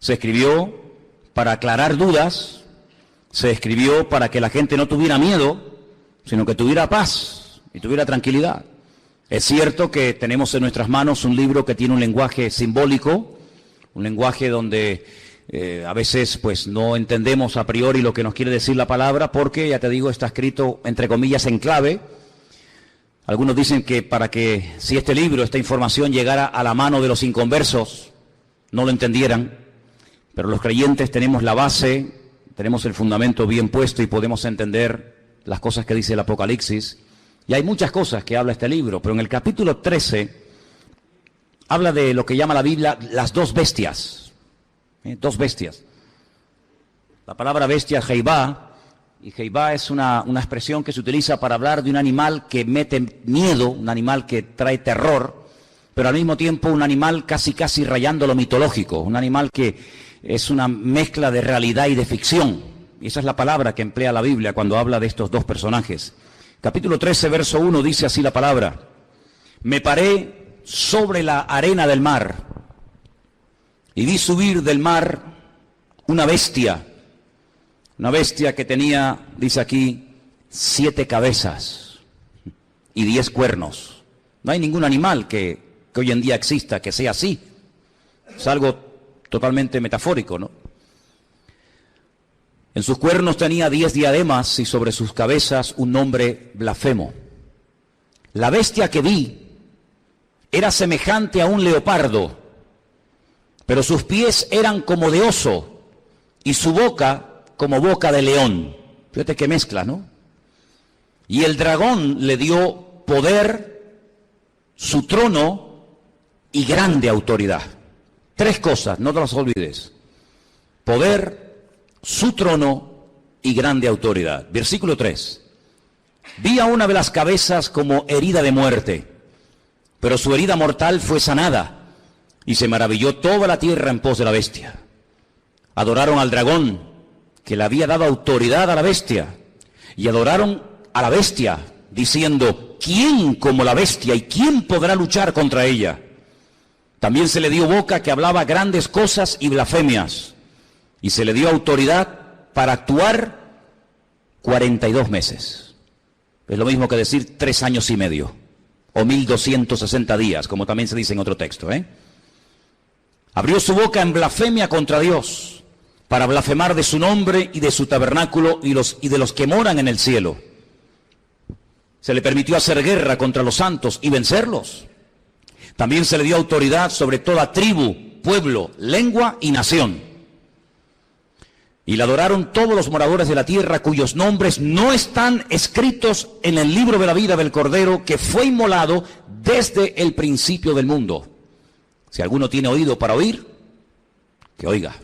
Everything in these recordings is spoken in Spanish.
Se escribió para aclarar dudas, se escribió para que la gente no tuviera miedo, sino que tuviera paz y tuviera tranquilidad. Es cierto que tenemos en nuestras manos un libro que tiene un lenguaje simbólico, un lenguaje donde a veces pues no entendemos a priori lo que nos quiere decir la palabra, porque, ya te digo, está escrito entre comillas en clave. Algunos dicen que para que si este libro, esta información llegara a la mano de los inconversos, no lo entendieran, pero los creyentes tenemos la base, tenemos el fundamento bien puesto y podemos entender las cosas que dice el Apocalipsis. Y hay muchas cosas que habla este libro, pero en el capítulo 13 habla de lo que llama la Biblia las dos bestias. Dos bestias. La palabra bestia es Jehová, y Jehová es una expresión que se utiliza para hablar de un animal que mete miedo, un animal que trae terror, pero al mismo tiempo un animal casi rayando lo mitológico, un animal que es una mezcla de realidad y de ficción. Y esa es la palabra que emplea la Biblia cuando habla de estos dos personajes. Capítulo 13, verso 1, dice así la palabra: me paré sobre la arena del mar, y vi subir del mar una bestia que tenía, dice aquí, 7 cabezas y 10 cuernos. No hay ningún animal que hoy en día exista que sea así. Es algo totalmente metafórico, ¿no? En sus cuernos tenía 10 diademas y sobre sus cabezas un nombre blasfemo. La bestia que vi era semejante a un leopardo, pero sus pies eran como de oso y su boca como boca de león. Fíjate qué mezcla, ¿no? Y el dragón le dio poder, su trono y grande autoridad. 3 cosas, no te las olvides: poder, su trono y grande autoridad. Versículo 3. Vi a una de las cabezas como herida de muerte, pero su herida mortal fue sanada, y se maravilló toda la tierra en pos de la bestia. Adoraron al dragón, que le había dado autoridad a la bestia, y adoraron a la bestia, diciendo: ¿quién como la bestia, y quién podrá luchar contra ella? También se le dio boca que hablaba grandes cosas y blasfemias, y se le dio autoridad para actuar 42 meses. Es lo mismo que decir 3 años y medio, o 1260 días, como también se dice en otro texto, Abrió su boca en blasfemia contra Dios, para blasfemar de su nombre y de su tabernáculo y de los que moran en el cielo. Se le permitió hacer guerra contra los santos y vencerlos. También se le dio autoridad sobre toda tribu, pueblo, lengua y nación. Y le adoraron todos los moradores de la tierra, cuyos nombres no están escritos en el libro de la vida del Cordero, que fue inmolado desde el principio del mundo. Si alguno tiene oído para oír, que oiga.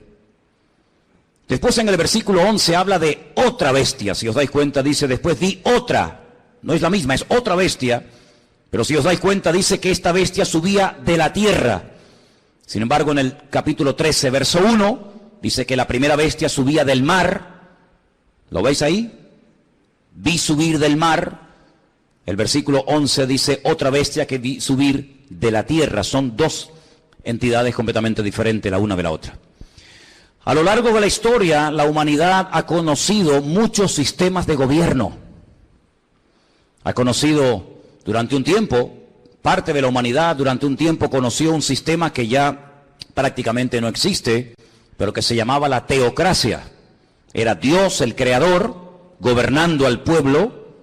Después en el versículo 11 habla de otra bestia. Si os dais cuenta, dice: después vi otra. No es la misma, es otra bestia. Pero si os dais cuenta, dice que esta bestia subía de la tierra. Sin embargo, en el capítulo 13, verso 1, dice que la primera bestia subía del mar. ¿Lo veis ahí? Vi subir del mar. El versículo 11 dice otra bestia que vi subir de la tierra. Son 2 entidades completamente diferentes la una de la otra. A lo largo de la historia, la humanidad ha conocido muchos sistemas de gobierno. Ha conocido durante un tiempo, parte de la humanidad durante un tiempo conoció un sistema que ya prácticamente no existe, pero que se llamaba la teocracia. Era Dios, el creador, gobernando al pueblo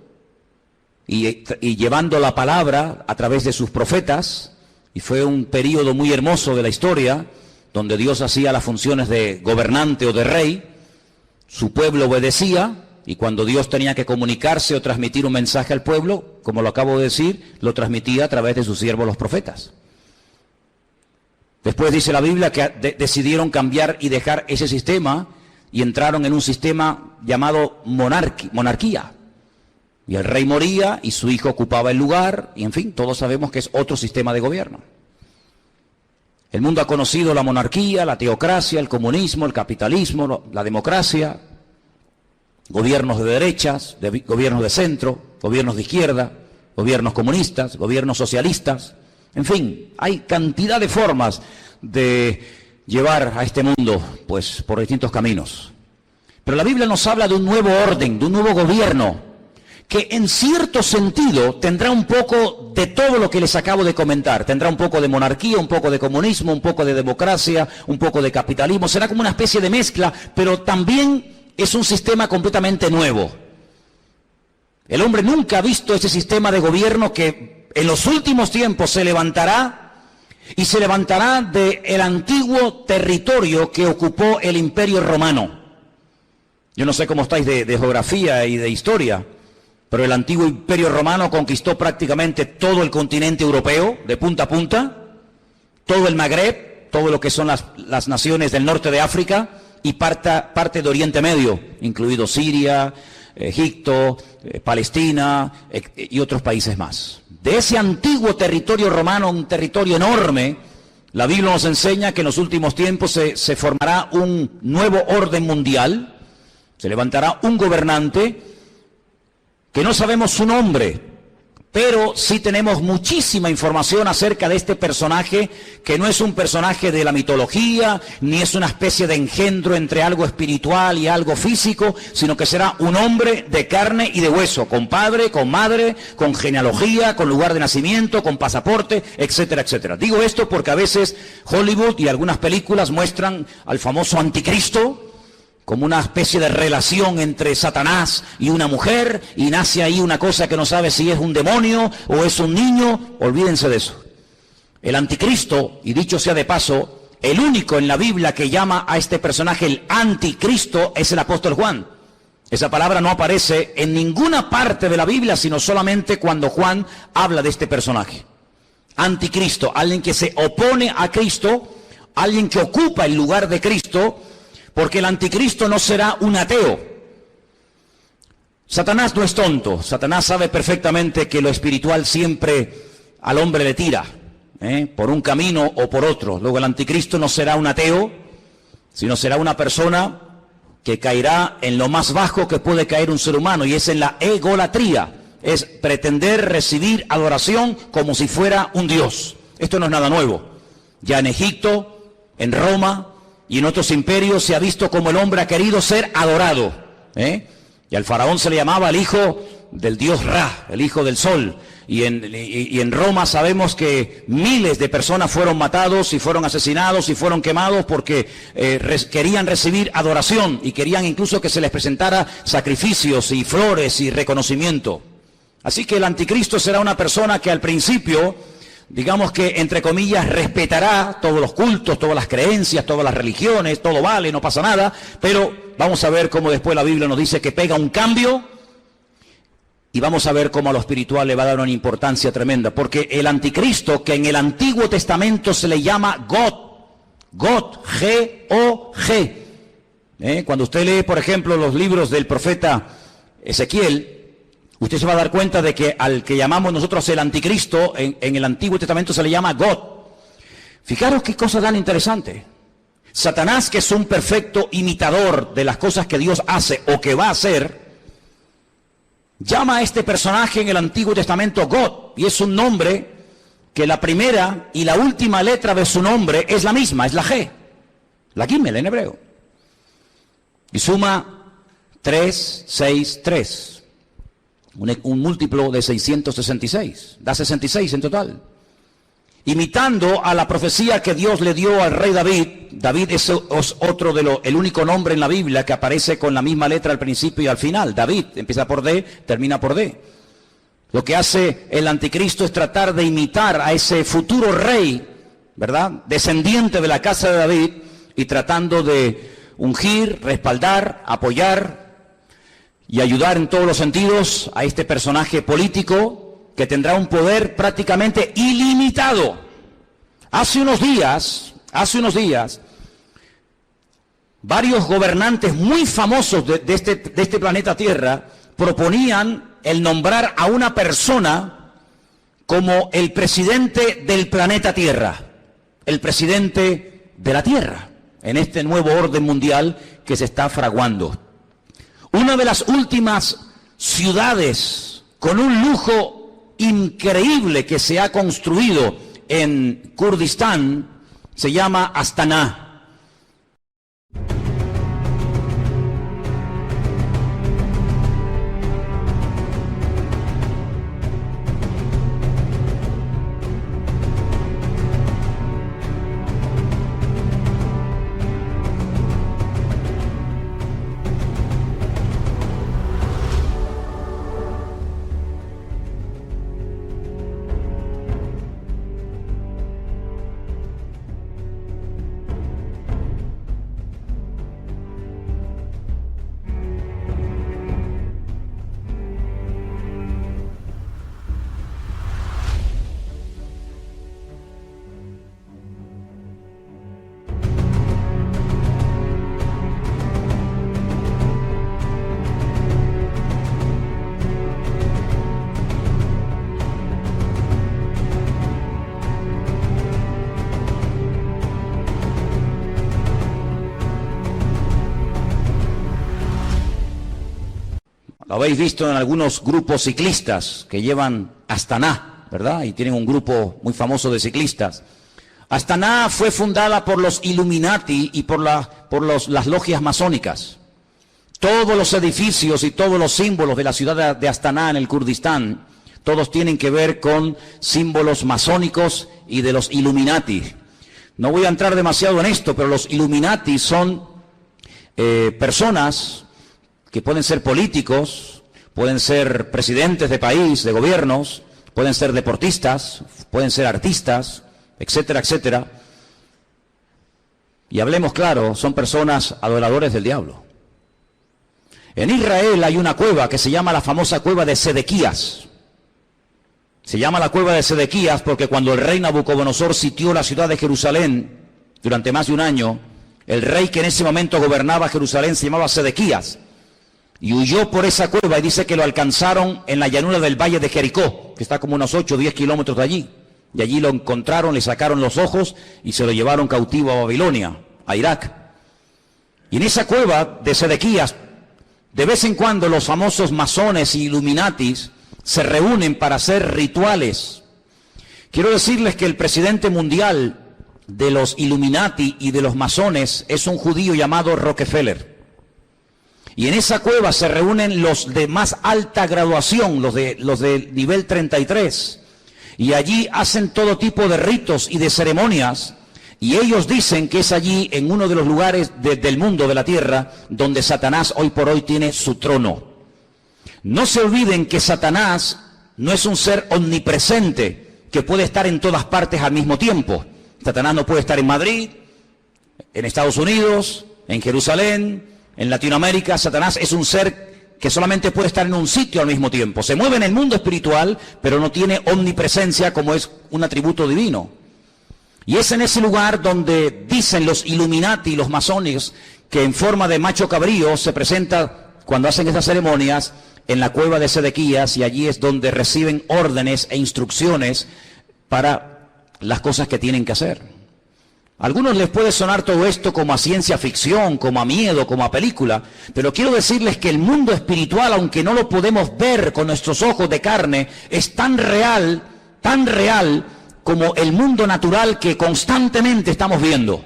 y llevando la palabra a través de sus profetas. Y fue un periodo muy hermoso de la historia, donde Dios hacía las funciones de gobernante o de rey, su pueblo obedecía, y cuando Dios tenía que comunicarse o transmitir un mensaje al pueblo, como lo acabo de decir, lo transmitía a través de sus siervos los profetas. Después dice la Biblia que decidieron cambiar y dejar ese sistema, y entraron en un sistema llamado monarquía. Y el rey moría y su hijo ocupaba el lugar, y en fin, todos sabemos que es otro sistema de gobierno. El mundo ha conocido la monarquía, la teocracia, el comunismo, el capitalismo, la democracia, gobiernos de derechas, gobiernos de centro, gobiernos de izquierda, gobiernos comunistas, gobiernos socialistas. En fin, hay cantidad de formas de llevar a este mundo, pues, por distintos caminos. Pero la Biblia nos habla de un nuevo orden, de un nuevo gobierno, que en cierto sentido tendrá un poco de todo lo que les acabo de comentar. Tendrá un poco de monarquía, un poco de comunismo, un poco de democracia, un poco de capitalismo. Será como una especie de mezcla, pero también es un sistema completamente nuevo. El hombre nunca ha visto ese sistema de gobierno que en los últimos tiempos se levantará, y se levantará del antiguo territorio que ocupó el Imperio Romano. Yo no sé cómo estáis de geografía y de historia, pero el antiguo Imperio Romano conquistó prácticamente todo el continente europeo, de punta a punta, todo el Magreb, todo lo que son las naciones del norte de África y parte de Oriente Medio, incluido Siria, Egipto, Palestina y otros países más. De ese antiguo territorio romano, un territorio enorme, la Biblia nos enseña que en los últimos tiempos se formará un nuevo orden mundial, se levantará un gobernante que no sabemos su nombre, pero sí tenemos muchísima información acerca de este personaje, que no es un personaje de la mitología, ni es una especie de engendro entre algo espiritual y algo físico, sino que será un hombre de carne y de hueso, con padre, con madre, con genealogía, con lugar de nacimiento, con pasaporte, etcétera, etcétera. Digo esto porque a veces Hollywood y algunas películas muestran al famoso anticristo como una especie de relación entre Satanás y una mujer, y nace ahí una cosa que no sabe si es un demonio o es un niño. Olvídense de eso. El anticristo, y dicho sea de paso, el único en la Biblia que llama a este personaje el anticristo es el apóstol Juan. Esa palabra no aparece en ninguna parte de la Biblia, sino solamente cuando Juan habla de este personaje. Anticristo, alguien que se opone a Cristo, alguien que ocupa el lugar de Cristo, porque el anticristo no será un ateo. Satanás no es tonto. Satanás sabe perfectamente que lo espiritual siempre al hombre le tira, por un camino o por otro. Luego el anticristo no será un ateo, sino será una persona que caerá en lo más bajo que puede caer un ser humano, y es en la egolatría. Es pretender recibir adoración como si fuera un dios. Esto no es nada nuevo. Ya en Egipto, en Roma y en otros imperios se ha visto como el hombre ha querido ser adorado. Y al faraón se le llamaba el hijo del dios Ra, el hijo del sol. Y en Roma sabemos que miles de personas fueron matados y fueron asesinados y fueron quemados porque querían recibir adoración y querían incluso que se les presentara sacrificios y flores y reconocimiento. Así que el anticristo será una persona que al principio, digamos que, entre comillas, respetará todos los cultos, todas las creencias, todas las religiones, todo vale, no pasa nada, pero vamos a ver cómo después la Biblia nos dice que pega un cambio, y vamos a ver cómo a lo espiritual le va a dar una importancia tremenda, porque el anticristo, que en el Antiguo Testamento se le llama God, G-O-G. Cuando usted lee, por ejemplo, los libros del profeta Ezequiel, usted se va a dar cuenta de que al que llamamos nosotros el anticristo, en el Antiguo Testamento se le llama God. Fijaros qué cosa tan interesante. Satanás, que es un perfecto imitador de las cosas que Dios hace o que va a hacer, llama a este personaje en el Antiguo Testamento God, y es un nombre que la primera y la última letra de su nombre es la misma, es la G, la Gimel en hebreo. Y suma 3, 6, 3. Un múltiplo de 666, da 66 en total. Imitando a la profecía que Dios le dio al rey David. David es otro el único nombre en la Biblia que aparece con la misma letra al principio y al final. David empieza por D, termina por D. Lo que hace el anticristo es tratar de imitar a ese futuro rey, ¿verdad?, descendiente de la casa de David, y tratando de ungir, respaldar, apoyar y ayudar en todos los sentidos a este personaje político que tendrá un poder prácticamente ilimitado. Hace unos días, varios gobernantes muy famosos de este planeta Tierra proponían el nombrar a una persona como el presidente del planeta Tierra, el presidente de la Tierra, en este nuevo orden mundial que se está fraguando. Una de las últimas ciudades con un lujo increíble que se ha construido en Kurdistán se llama Astana. Lo habéis visto en algunos grupos ciclistas que llevan Astana, ¿verdad? Y tienen un grupo muy famoso de ciclistas. Astana fue fundada por los Illuminati y por las logias masónicas. Todos los edificios y todos los símbolos de la ciudad de Astana en el Kurdistán, todos tienen que ver con símbolos masónicos y de los Illuminati. No voy a entrar demasiado en esto, pero los Illuminati son personas que pueden ser políticos, pueden ser presidentes de país, de gobiernos, pueden ser deportistas, pueden ser artistas, etcétera, etcétera. Y hablemos claro, son personas adoradores del diablo. En Israel hay una cueva que se llama la famosa cueva de Sedequías. Se llama la cueva de Sedequías porque cuando el rey Nabucodonosor sitió la ciudad de Jerusalén durante más de un año, el rey que en ese momento gobernaba Jerusalén se llamaba Sedequías y huyó por esa cueva, y dice que lo alcanzaron en la llanura del valle de Jericó, que está como unos 8 o 10 kilómetros de allí. Y allí lo encontraron, le sacaron los ojos y se lo llevaron cautivo a Babilonia, a Irak. Y en esa cueva de Sedequías, de vez en cuando los famosos masones y Illuminatis se reúnen para hacer rituales. Quiero decirles que el presidente mundial de los Illuminati y de los masones es un judío llamado Rockefeller. Y en esa cueva se reúnen los de más alta graduación, los de nivel 33. Y allí hacen todo tipo de ritos y de ceremonias. Y ellos dicen que es allí, en uno de los lugares del mundo, de la tierra, donde Satanás hoy por hoy tiene su trono. No se olviden que Satanás no es un ser omnipresente que puede estar en todas partes al mismo tiempo. Satanás no puede estar en Madrid, en Estados Unidos, en Jerusalén, en Latinoamérica. Satanás es un ser que solamente puede estar en un sitio al mismo tiempo. Se mueve en el mundo espiritual, pero no tiene omnipresencia como es un atributo divino. Y es en ese lugar donde dicen los Illuminati y los masones que en forma de macho cabrío se presenta cuando hacen esas ceremonias en la cueva de Sedequías, y allí es donde reciben órdenes e instrucciones para las cosas que tienen que hacer. A algunos les puede sonar todo esto como a ciencia ficción, como a miedo, como a película, pero quiero decirles que el mundo espiritual, aunque no lo podemos ver con nuestros ojos de carne, es tan real como el mundo natural que constantemente estamos viendo.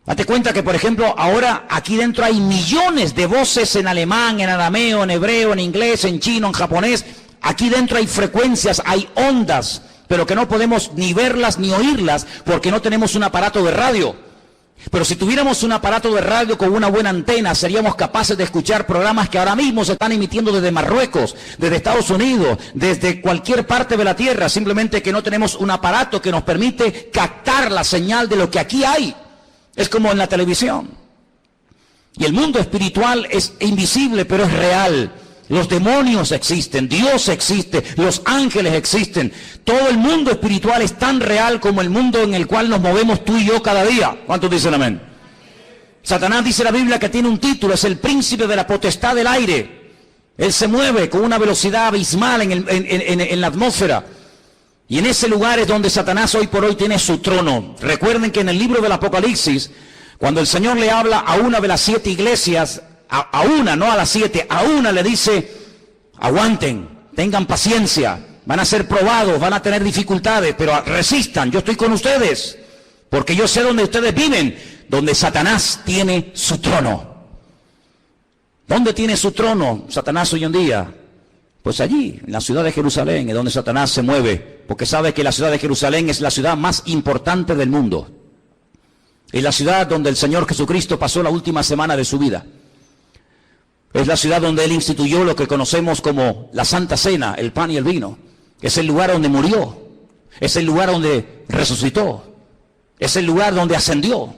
Date cuenta que, por ejemplo, ahora aquí dentro hay millones de voces en alemán, en arameo, en hebreo, en inglés, en chino, en japonés. Aquí dentro hay frecuencias, hay ondas, pero que no podemos ni verlas ni oírlas porque no tenemos un aparato de radio. Pero si tuviéramos un aparato de radio con una buena antena, seríamos capaces de escuchar programas que ahora mismo se están emitiendo desde Marruecos, desde Estados Unidos, desde cualquier parte de la tierra, simplemente que no tenemos un aparato que nos permite captar la señal de lo que aquí hay. Es como en la televisión. Y el mundo espiritual es invisible, pero es real. Los demonios existen, Dios existe, los ángeles existen. Todo el mundo espiritual es tan real como el mundo en el cual nos movemos tú y yo cada día. ¿Cuántos dicen amén? Satanás, dice la Biblia, que tiene un título, es el príncipe de la potestad del aire. Él se mueve con una velocidad abismal en la atmósfera. Y en ese lugar es donde Satanás hoy por hoy tiene su trono. Recuerden que en el libro del Apocalipsis, cuando el Señor le habla a una de las 7 iglesias, a una, no a las 7, a una le dice: aguanten, tengan paciencia, van a ser probados, van a tener dificultades, pero resistan, yo estoy con ustedes, porque yo sé dónde ustedes viven, donde Satanás tiene su trono. ¿Dónde tiene su trono Satanás hoy en día? Pues allí, en la ciudad de Jerusalén, es donde Satanás se mueve, porque sabe que la ciudad de Jerusalén es la ciudad más importante del mundo. Es la ciudad donde el Señor Jesucristo pasó la última semana de su vida. Es la ciudad donde Él instituyó lo que conocemos como la Santa Cena, el pan y el vino. Es el lugar donde murió. Es el lugar donde resucitó. Es el lugar donde ascendió.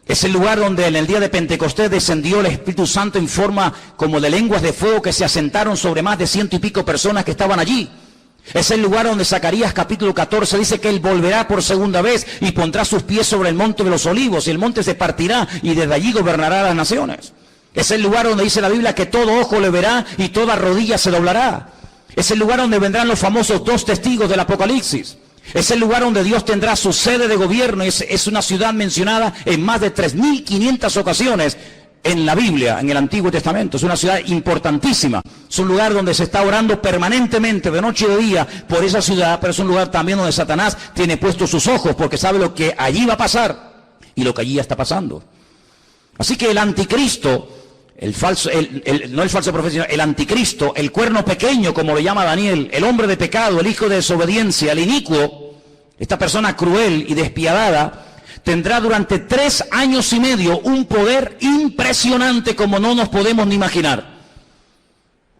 Es el lugar donde en el día de Pentecostés descendió el Espíritu Santo en forma como de lenguas de fuego que se asentaron sobre más de 100 y pico personas que estaban allí. Es el lugar donde Zacarías capítulo 14 dice que Él volverá por segunda vez y pondrá sus pies sobre el monte de los olivos, y el monte se partirá y desde allí gobernará las naciones. Es el lugar donde dice la Biblia que todo ojo le verá y toda rodilla se doblará. Es el lugar donde vendrán los famosos 2 testigos del Apocalipsis. Es el lugar donde Dios tendrá su sede de gobierno. Es una ciudad mencionada en más de 3.500 ocasiones en la Biblia, en el Antiguo Testamento. Es una ciudad importantísima. Es un lugar donde se está orando permanentemente, de noche y de día, por esa ciudad, pero es un lugar también donde Satanás tiene puestos sus ojos, porque sabe lo que allí va a pasar y lo que allí ya está pasando. Así que el anticristo, no el falso profeta, sino el anticristo, el cuerno pequeño, como lo llama Daniel, el hombre de pecado, el hijo de desobediencia, el inicuo, esta persona cruel y despiadada, tendrá durante 3 años y medio un poder impresionante como no nos podemos ni imaginar.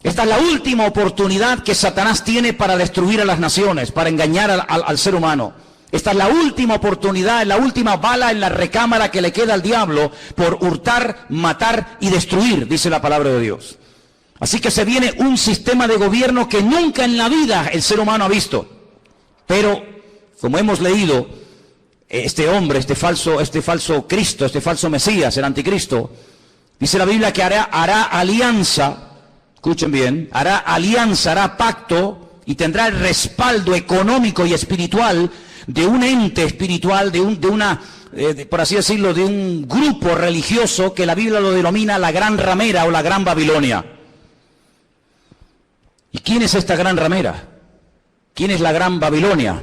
Esta es la última oportunidad que Satanás tiene para destruir a las naciones, para engañar al ser humano. Esta es la última oportunidad, la última bala en la recámara que le queda al diablo por hurtar, matar y destruir, dice la palabra de Dios. Así que se viene un sistema de gobierno que nunca en la vida el ser humano ha visto. Pero, como hemos leído, este hombre, este falso Cristo, este falso Mesías, el anticristo, dice la Biblia que hará alianza, escuchen bien, hará pacto y tendrá el respaldo económico y espiritual de un ente espiritual, por así decirlo, de un grupo religioso que la Biblia lo denomina la Gran Ramera o la Gran Babilonia. ¿Y quién es esta Gran Ramera? ¿Quién es la Gran Babilonia?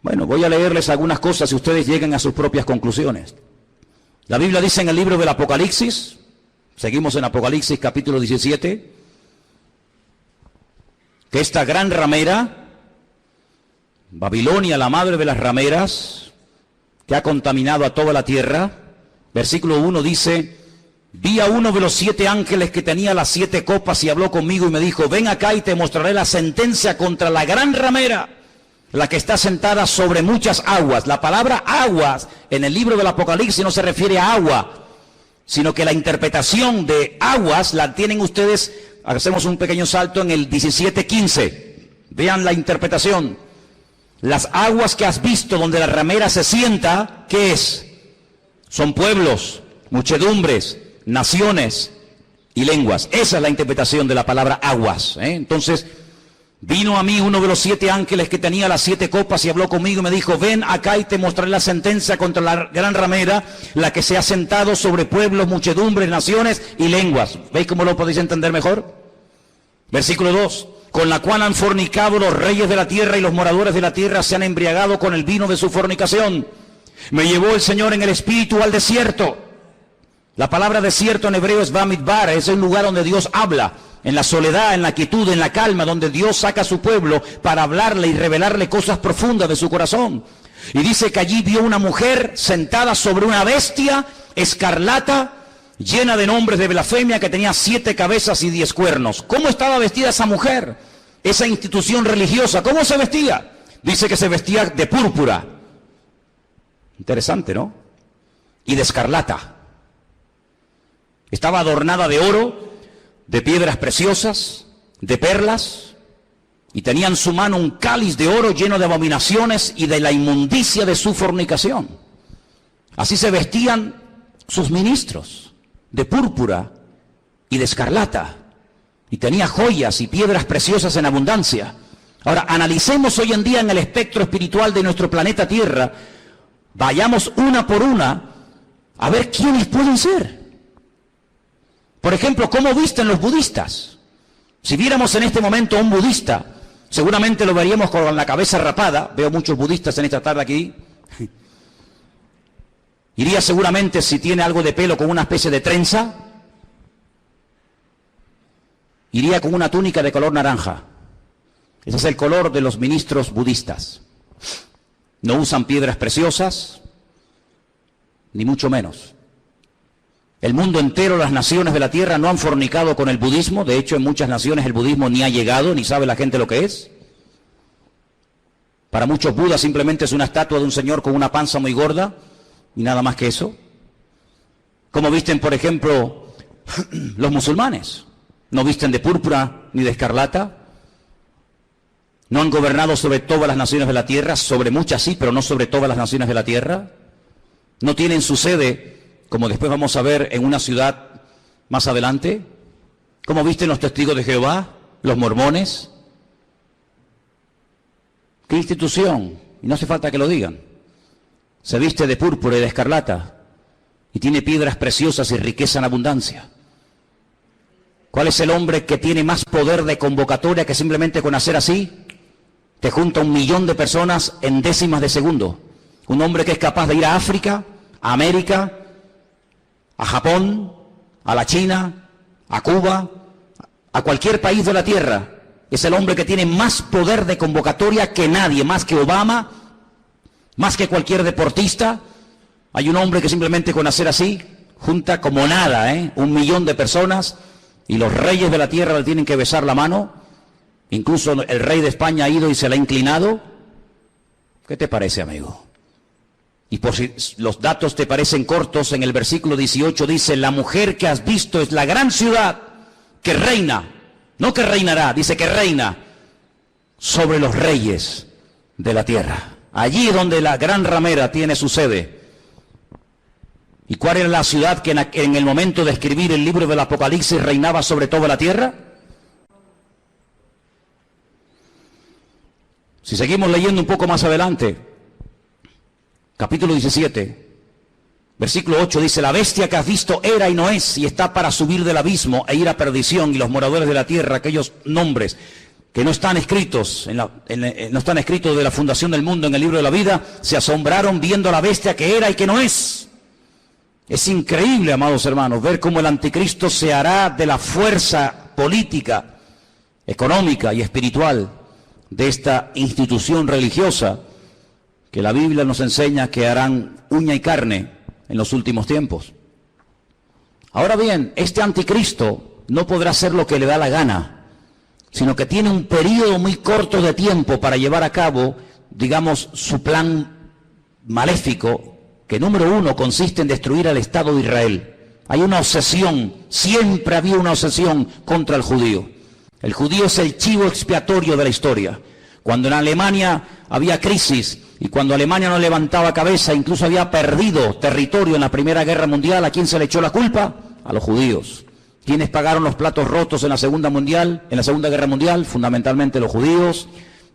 Bueno, voy a leerles algunas cosas y ustedes lleguen a sus propias conclusiones. La Biblia dice en el libro del Apocalipsis, seguimos en Apocalipsis capítulo 17, que esta gran ramera, Babilonia, la madre de las rameras, que ha contaminado a toda la tierra, versículo 1 dice: vi a uno de los 7 ángeles que tenía las 7 copas y habló conmigo y me dijo: ven acá y te mostraré la sentencia contra la gran ramera, la que está sentada sobre muchas aguas. La palabra aguas en el libro del Apocalipsis no se refiere a agua, sino que la interpretación de aguas la tienen ustedes. Hacemos un pequeño salto en el 17:15. Vean la interpretación. Las aguas que has visto donde la ramera se sienta, ¿qué es? Son pueblos, muchedumbres, naciones y lenguas. Esa es la interpretación de la palabra aguas. Entonces, vino a mí uno de los 7 ángeles que tenía las 7 copas y habló conmigo y me dijo: ven acá y te mostraré la sentencia contra la gran ramera, la que se ha sentado sobre pueblos, muchedumbres, naciones y lenguas. ¿Veis cómo lo podéis entender mejor? Versículo 2. Con la cual han fornicado los reyes de la tierra y los moradores de la tierra se han embriagado con el vino de su fornicación. Me llevó el Señor en el espíritu al desierto. La palabra desierto en hebreo es Bamidbar, es el lugar donde Dios habla. En la soledad, en la quietud, en la calma, donde Dios saca a su pueblo para hablarle y revelarle cosas profundas de su corazón. Y dice que allí vio una mujer sentada sobre una bestia escarlata, llena de nombres de blasfemia, que tenía 7 cabezas y 10 cuernos. ¿Cómo estaba vestida esa mujer? Esa institución religiosa, ¿cómo se vestía? Dice que se vestía de púrpura. Interesante, ¿no? Y de escarlata. Estaba adornada de oro, de piedras preciosas, de perlas, y tenía en su mano un cáliz de oro lleno de abominaciones y de la inmundicia de su fornicación. Así se vestían sus ministros, de púrpura y de escarlata, y tenía joyas y piedras preciosas en abundancia. Ahora, analicemos hoy en día en el espectro espiritual de nuestro planeta Tierra, vayamos una por una a ver quiénes pueden ser. Por ejemplo, ¿cómo visten los budistas? Si viéramos en este momento a un budista, seguramente lo veríamos con la cabeza rapada. Veo muchos budistas en esta tarde aquí. Iría seguramente, si tiene algo de pelo, con una especie de trenza. Iría con una túnica de color naranja. Ese es el color de los ministros budistas. No usan piedras preciosas, ni mucho menos. El mundo entero, las naciones de la tierra no han fornicado con el budismo. De hecho, en muchas naciones el budismo ni ha llegado, ni sabe la gente lo que es. Para muchos, Buda simplemente es una estatua de un señor con una panza muy gorda y nada más que eso. Como visten, por ejemplo, los musulmanes. No visten de púrpura ni de escarlata. No han gobernado sobre todas las naciones de la tierra, sobre muchas sí, pero no sobre todas las naciones de la tierra. No tienen su sede, como después vamos a ver, en una ciudad más adelante. ¿Cómo visten los testigos de Jehová, los mormones? ¿Qué institución? Y no hace falta que lo digan. Se viste de púrpura y de escarlata. y tiene piedras preciosas y riqueza en abundancia. ¿Cuál es el hombre que tiene más poder de convocatoria que simplemente con hacer así te junta 1 millón de personas en décimas de segundo? Un hombre que es capaz de ir a África, a América, a Japón, a la China, a Cuba, a cualquier país de la tierra. Es el hombre que tiene más poder de convocatoria que nadie, más que Obama, más que cualquier deportista. Hay un hombre que simplemente con hacer así junta como nada, 1 millón de personas, y los reyes de la tierra le tienen que besar la mano. Incluso el rey de España ha ido y se le ha inclinado. ¿Qué te parece, amigo? Y por si los datos te parecen cortos, en el versículo 18 dice: la mujer que has visto es la gran ciudad que reina, no que reinará, dice que reina sobre los reyes de la tierra. Allí donde la gran ramera tiene su sede. ¿Y cuál era la ciudad que en el momento de escribir el libro del Apocalipsis reinaba sobre toda la tierra? Si seguimos leyendo un poco más adelante, capítulo 17, versículo 8 dice: la bestia que has visto era y no es, y está para subir del abismo e ir a perdición, y los moradores de la tierra, aquellos nombres que no están escritos, no están escritos de la fundación del mundo en el libro de la vida, se asombraron viendo a la bestia que era y que no es. Es increíble, amados hermanos, ver cómo el anticristo se hará de la fuerza política, económica y espiritual de esta institución religiosa que la Biblia nos enseña que harán uña y carne en los últimos tiempos. Ahora bien, este anticristo no podrá hacer lo que le da la gana, sino que tiene un periodo muy corto de tiempo para llevar a cabo, digamos, su plan maléfico, que número 1 consiste en destruir al Estado de Israel. Hay una obsesión, siempre había una obsesión contra el judío. El judío es el chivo expiatorio de la historia. Cuando en Alemania había crisis y cuando Alemania no levantaba cabeza, incluso había perdido territorio en la Primera Guerra Mundial, ¿a quién se le echó la culpa? A los judíos. ¿Quiénes pagaron los platos rotos en la Segunda Guerra Mundial? Fundamentalmente los judíos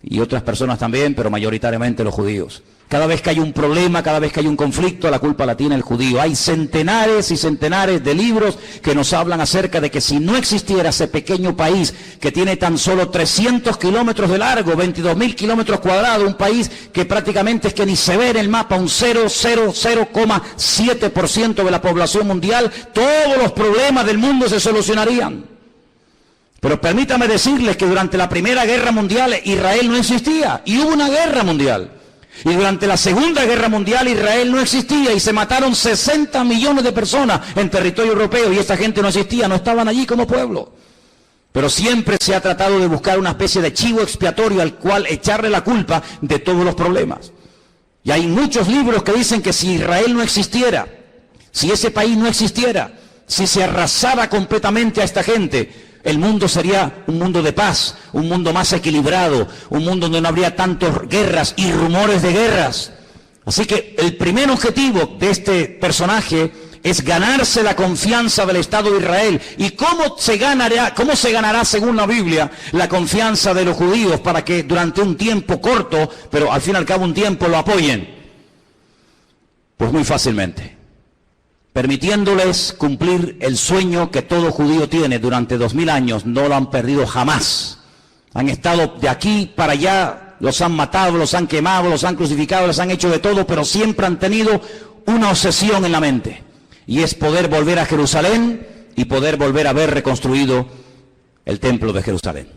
y otras personas también, pero mayoritariamente los judíos. Cada vez que hay un problema, cada vez que hay un conflicto, la culpa la tiene el judío. Hay centenares y centenares de libros que nos hablan acerca de que si no existiera ese pequeño país que tiene tan solo 300 kilómetros de largo, 22.000 kilómetros cuadrados, un país que prácticamente es que ni se ve en el mapa, un 0,7% de la población mundial, todos los problemas del mundo se solucionarían. Pero permítame decirles que durante la Primera Guerra Mundial Israel no existía y hubo una guerra mundial. Y durante la Segunda Guerra Mundial Israel no existía y se mataron 60 millones de personas en territorio europeo y esa gente no existía, no estaban allí como pueblo. Pero siempre se ha tratado de buscar una especie de chivo expiatorio al cual echarle la culpa de todos los problemas. Y hay muchos libros que dicen que si Israel no existiera, si ese país no existiera, si se arrasara completamente a esta gente, el mundo sería un mundo de paz, un mundo más equilibrado, un mundo donde no habría tantas guerras y rumores de guerras. Así que el primer objetivo de este personaje es ganarse la confianza del Estado de Israel. ¿Y cómo se ganará, según la Biblia, la confianza de los judíos para que durante un tiempo corto, pero al fin y al cabo un tiempo, lo apoyen? Pues muy fácilmente, permitiéndoles cumplir el sueño que todo judío tiene durante 2000 años, no lo han perdido jamás. Han estado de aquí para allá, los han matado, los han quemado, los han crucificado, les han hecho de todo, pero siempre han tenido una obsesión en la mente, y es poder volver a Jerusalén y poder volver a ver reconstruido el templo de Jerusalén.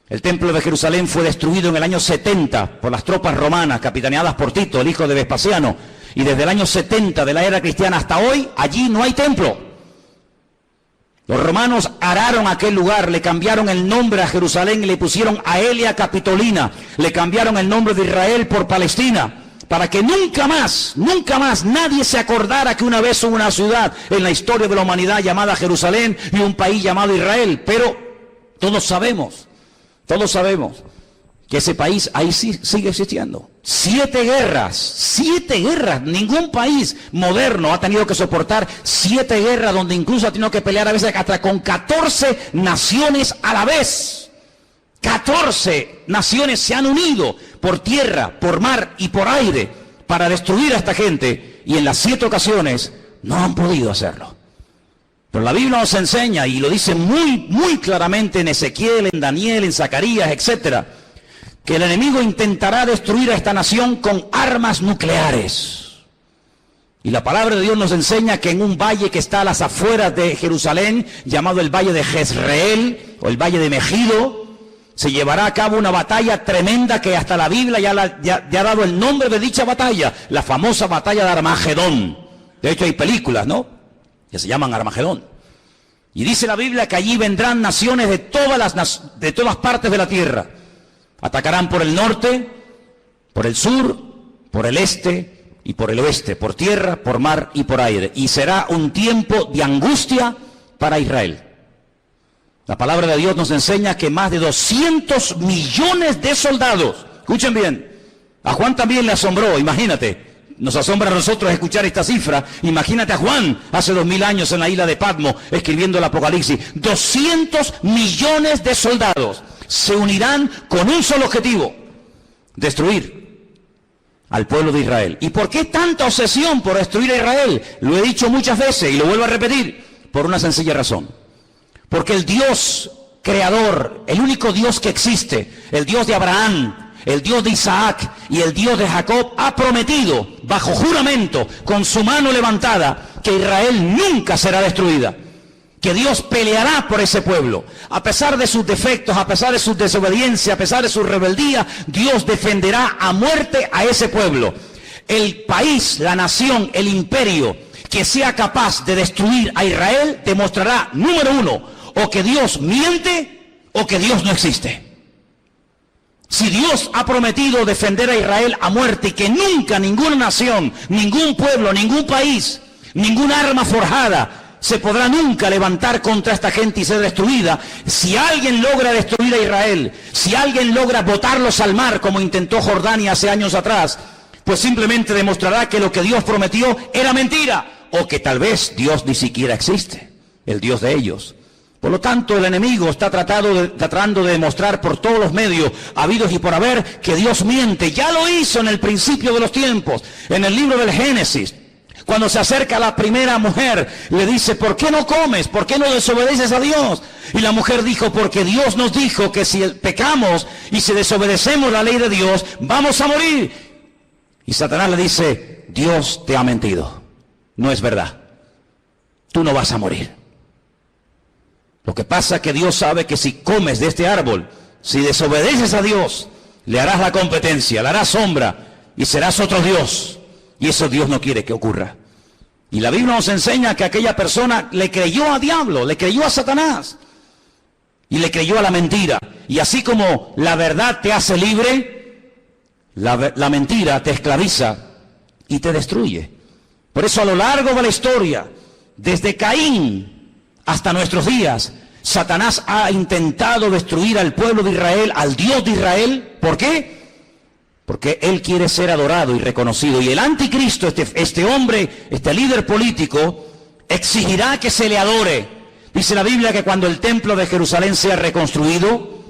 El templo de Jerusalén fue destruido en el año 70 por las tropas romanas, capitaneadas por Tito, el hijo de Vespasiano. Y desde el año 70 de la era cristiana hasta hoy, allí no hay templo. Los romanos araron aquel lugar, le cambiaron el nombre a Jerusalén y le pusieron Aelia Capitolina. Le cambiaron el nombre de Israel por Palestina, para que nunca más nadie se acordara que una vez hubo una ciudad en la historia de la humanidad llamada Jerusalén y un país llamado Israel. Pero todos sabemos que ese país ahí sí sigue existiendo. 7 guerras, ningún país moderno ha tenido que soportar 7 guerras, donde incluso ha tenido que pelear a veces hasta con 14 naciones a la vez. 14 naciones se han unido por tierra, por mar y por aire para destruir a esta gente, y en las 7 ocasiones No han podido hacerlo. Pero la Biblia nos enseña, y lo dice muy claramente en Ezequiel, en Daniel, en Zacarías, etcétera, que el enemigo intentará destruir a esta nación con armas nucleares. Y la palabra de Dios nos enseña que en un valle que está a las afueras de Jerusalén, llamado el Valle de Jezreel, o el Valle de Megido, se llevará a cabo una batalla tremenda que hasta la Biblia ya ha dado el nombre de dicha batalla, la famosa batalla de Armagedón. De hecho hay películas, ¿no?, que se llaman Armagedón. Y dice la Biblia que allí vendrán naciones de todas partes de la tierra. Atacarán por el norte, por el sur, por el este y por el oeste, por tierra, por mar y por aire. Y será un tiempo de angustia para Israel. La palabra de Dios nos enseña que más de 200 millones de soldados, escuchen bien, a Juan también le asombró, imagínate, nos asombra a nosotros escuchar esta cifra, imagínate a Juan hace 2000 años en la isla de Patmos escribiendo el Apocalipsis. 200 millones de soldados se unirán con un solo objetivo: destruir al pueblo de Israel. ¿Y por qué tanta obsesión por destruir a Israel? Lo he dicho muchas veces y lo vuelvo a repetir, por una sencilla razón. Porque el Dios creador, el único Dios que existe, el Dios de Abraham, el Dios de Isaac y el Dios de Jacob, ha prometido bajo juramento, con su mano levantada, que Israel nunca será destruida. Que Dios peleará por ese pueblo. A pesar de sus defectos, a pesar de su desobediencia, a pesar de su rebeldía, Dios defenderá a muerte a ese pueblo. El país, la nación, el imperio que sea capaz de destruir a Israel demostrará, número uno, o que Dios miente o que Dios no existe. Si Dios ha prometido defender a Israel a muerte y que nunca ninguna nación, ningún pueblo, ningún país, ninguna arma forjada se podrá nunca levantar contra esta gente y ser destruida, si alguien logra destruir a Israel, si alguien logra botarlos al mar como intentó Jordania hace años atrás, pues simplemente demostrará que lo que Dios prometió era mentira, o que tal vez Dios ni siquiera existe, el Dios de ellos. Por lo tanto, el enemigo está tratando de demostrar por todos los medios habidos y por haber que Dios miente. Ya lo hizo en el principio de los tiempos, en el libro del Génesis. Cuando se acerca a la primera mujer, le dice: ¿por qué no comes? ¿Por qué no desobedeces a Dios? Y la mujer dijo: porque Dios nos dijo que si pecamos y si desobedecemos la ley de Dios, vamos a morir. Y Satanás le dice: Dios te ha mentido. No es verdad. Tú no vas a morir. Lo que pasa es que Dios sabe que si comes de este árbol, si desobedeces a Dios, le harás la competencia, le harás sombra y serás otro Dios. Y eso Dios no quiere que ocurra. Y la Biblia nos enseña que aquella persona le creyó a diablo, le creyó a Satanás y le creyó a la mentira. Y así como la verdad te hace libre, la mentira te esclaviza y te destruye. Por eso a lo largo de la historia, desde Caín hasta nuestros días, Satanás ha intentado destruir al pueblo de Israel, al Dios de Israel. ¿Por qué? Porque él quiere ser adorado y reconocido. Y el anticristo, este hombre, este líder político, exigirá que se le adore. Dice la Biblia que cuando el templo de Jerusalén sea reconstruido,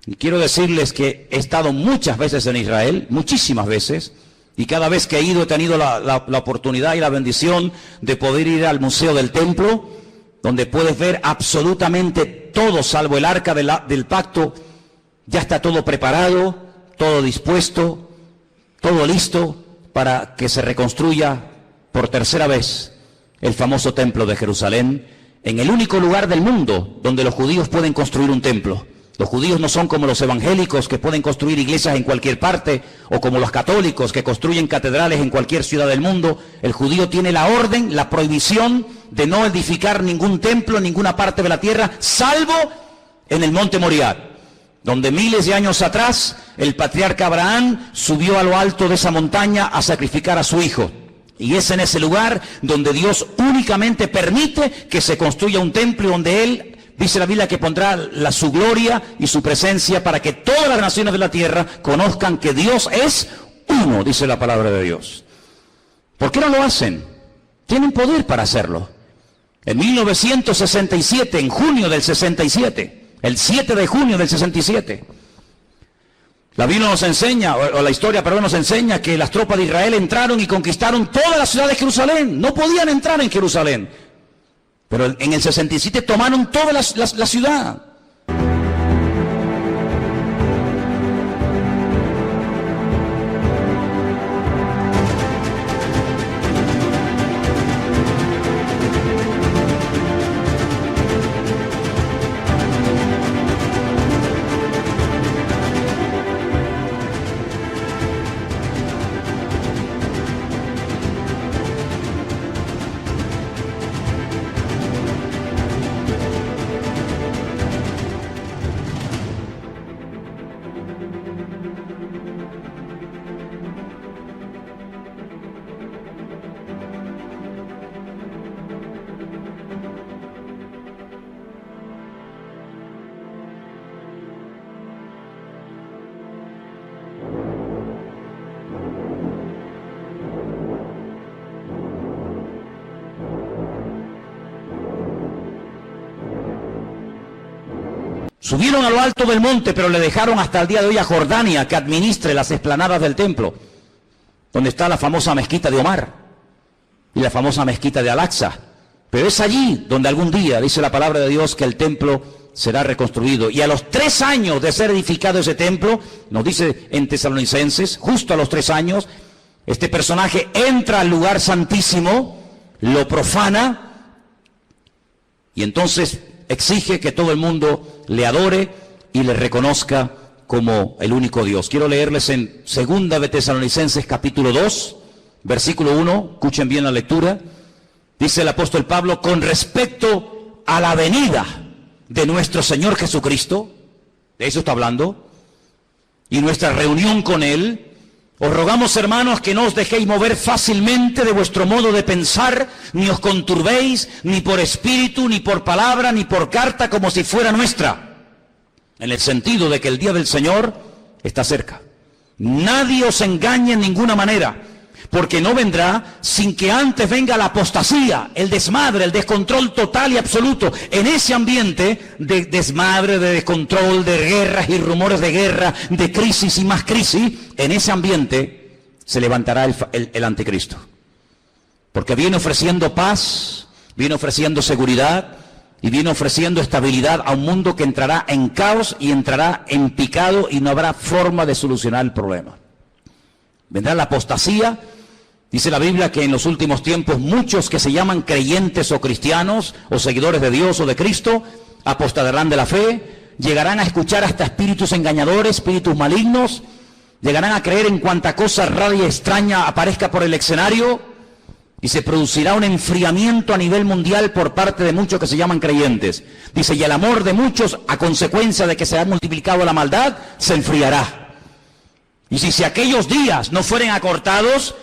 y quiero decirles que he estado muchas veces en Israel, muchísimas veces, y cada vez que he ido he tenido la oportunidad y la bendición de poder ir al Museo del Templo, donde puedes ver absolutamente todo, salvo el arca del pacto. Ya está todo preparado, todo dispuesto, todo listo para que se reconstruya por tercera vez el famoso templo de Jerusalén, en el único lugar del mundo donde los judíos pueden construir un templo. Los judíos no son como los evangélicos que pueden construir iglesias en cualquier parte, o como los católicos que construyen catedrales en cualquier ciudad del mundo. El judío tiene la orden, la prohibición de no edificar ningún templo en ninguna parte de la tierra, salvo en el monte Moriah, donde miles de años atrás el patriarca Abraham subió a lo alto de esa montaña a sacrificar a su hijo. Y es en ese lugar donde Dios únicamente permite que se construya un templo, donde Él, dice la Biblia, que pondrá su gloria y su presencia para que todas las naciones de la tierra conozcan que Dios es uno, dice la palabra de Dios. ¿Por qué no lo hacen? Tienen poder para hacerlo. En 1967, en junio del 67, el 7 de junio del 67, La Biblia nos enseña, o la historia, perdón, nos enseña que las tropas de Israel entraron y conquistaron toda la ciudad de Jerusalén. No podían entrar en Jerusalén. Pero en el 67 tomaron toda la ciudad. Subieron a lo alto del monte, pero le dejaron hasta el día de hoy a Jordania que administre las explanadas del templo, donde está la famosa mezquita de Omar y la famosa mezquita de Al-Aqsa. Pero es allí donde algún día, dice la palabra de Dios, que el templo será reconstruido. Y a los 3 años de ser edificado ese templo, nos dice en Tesalonicenses, justo a los 3 años, este personaje entra al lugar santísimo, lo profana, y entonces exige que todo el mundo le adore y le reconozca como el único Dios. Quiero leerles en 2 de Tesalonicenses capítulo 2, versículo 1, escuchen bien la lectura. Dice el apóstol Pablo, con respecto a la venida de nuestro Señor Jesucristo, de eso está hablando, y nuestra reunión con Él, os rogamos, hermanos, que no os dejéis mover fácilmente de vuestro modo de pensar, ni os conturbéis, ni por espíritu, ni por palabra, ni por carta, como si fuera nuestra, en el sentido de que el día del Señor está cerca. Nadie os engañe en ninguna manera, porque no vendrá sin que antes venga la apostasía, el desmadre, el descontrol total y absoluto. En ese ambiente de desmadre, de descontrol, de guerras y rumores de guerra, de crisis y más crisis, en ese ambiente se levantará el anticristo. Porque viene ofreciendo paz, viene ofreciendo seguridad y viene ofreciendo estabilidad a un mundo que entrará en caos y entrará en picado y no habrá forma de solucionar el problema. Vendrá la apostasía. Dice la Biblia que en los últimos tiempos muchos que se llaman creyentes o cristianos o seguidores de Dios o de Cristo apostatarán de la fe, llegarán a escuchar hasta espíritus engañadores, espíritus malignos, llegarán a creer en cuanta cosa rara y extraña aparezca por el escenario y se producirá un enfriamiento a nivel mundial por parte de muchos que se llaman creyentes. Dice, y el amor de muchos a consecuencia de que se ha multiplicado la maldad se enfriará. Y si aquellos días no fueren acortados,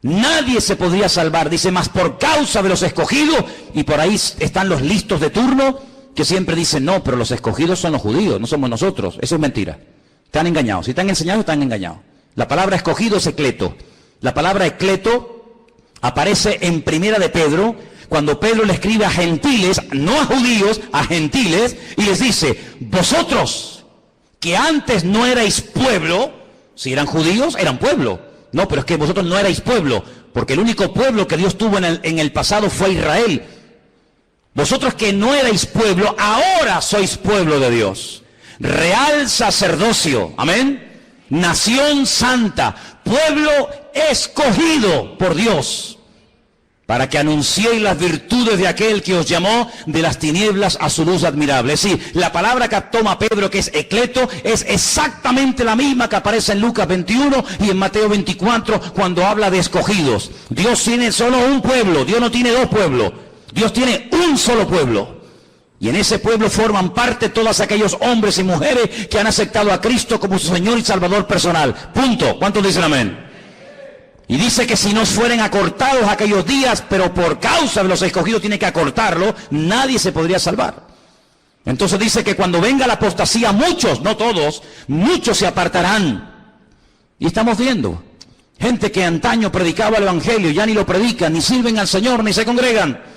nadie se podría salvar. Dice, más por causa de los escogidos, y por ahí están los listos de turno, que siempre dicen, no, pero los escogidos son los judíos, no somos nosotros. Eso es mentira. Están engañados. Si están enseñados, están engañados. La palabra escogido es ecleto. La palabra ecleto aparece en Primera de Pedro, cuando Pedro le escribe a gentiles, no a judíos, a gentiles, y les dice, vosotros, que antes no erais pueblo, si eran judíos, eran pueblo. No, pero es que vosotros no erais pueblo, porque el único pueblo que Dios tuvo en el pasado fue Israel. Vosotros que no erais pueblo, ahora sois pueblo de Dios. Real sacerdocio, amén. Nación santa, pueblo escogido por Dios, para que anunciéis las virtudes de aquel que os llamó de las tinieblas a su luz admirable. Sí, la palabra que toma Pedro, que es ecleto, es exactamente la misma que aparece en Lucas 21 y en Mateo 24, cuando habla de escogidos. Dios tiene solo un pueblo, Dios no tiene 2 pueblos, Dios tiene un solo pueblo. Y en ese pueblo forman parte todos aquellos hombres y mujeres que han aceptado a Cristo como su Señor y Salvador personal. Punto. ¿Cuántos dicen amén? Y dice que si no fueren acortados aquellos días, pero por causa de los escogidos tiene que acortarlo, nadie se podría salvar. Entonces dice que cuando venga la apostasía, muchos, no todos, muchos se apartarán. Y estamos viendo gente que antaño predicaba el evangelio, ya ni lo predican, ni sirven al Señor, ni se congregan.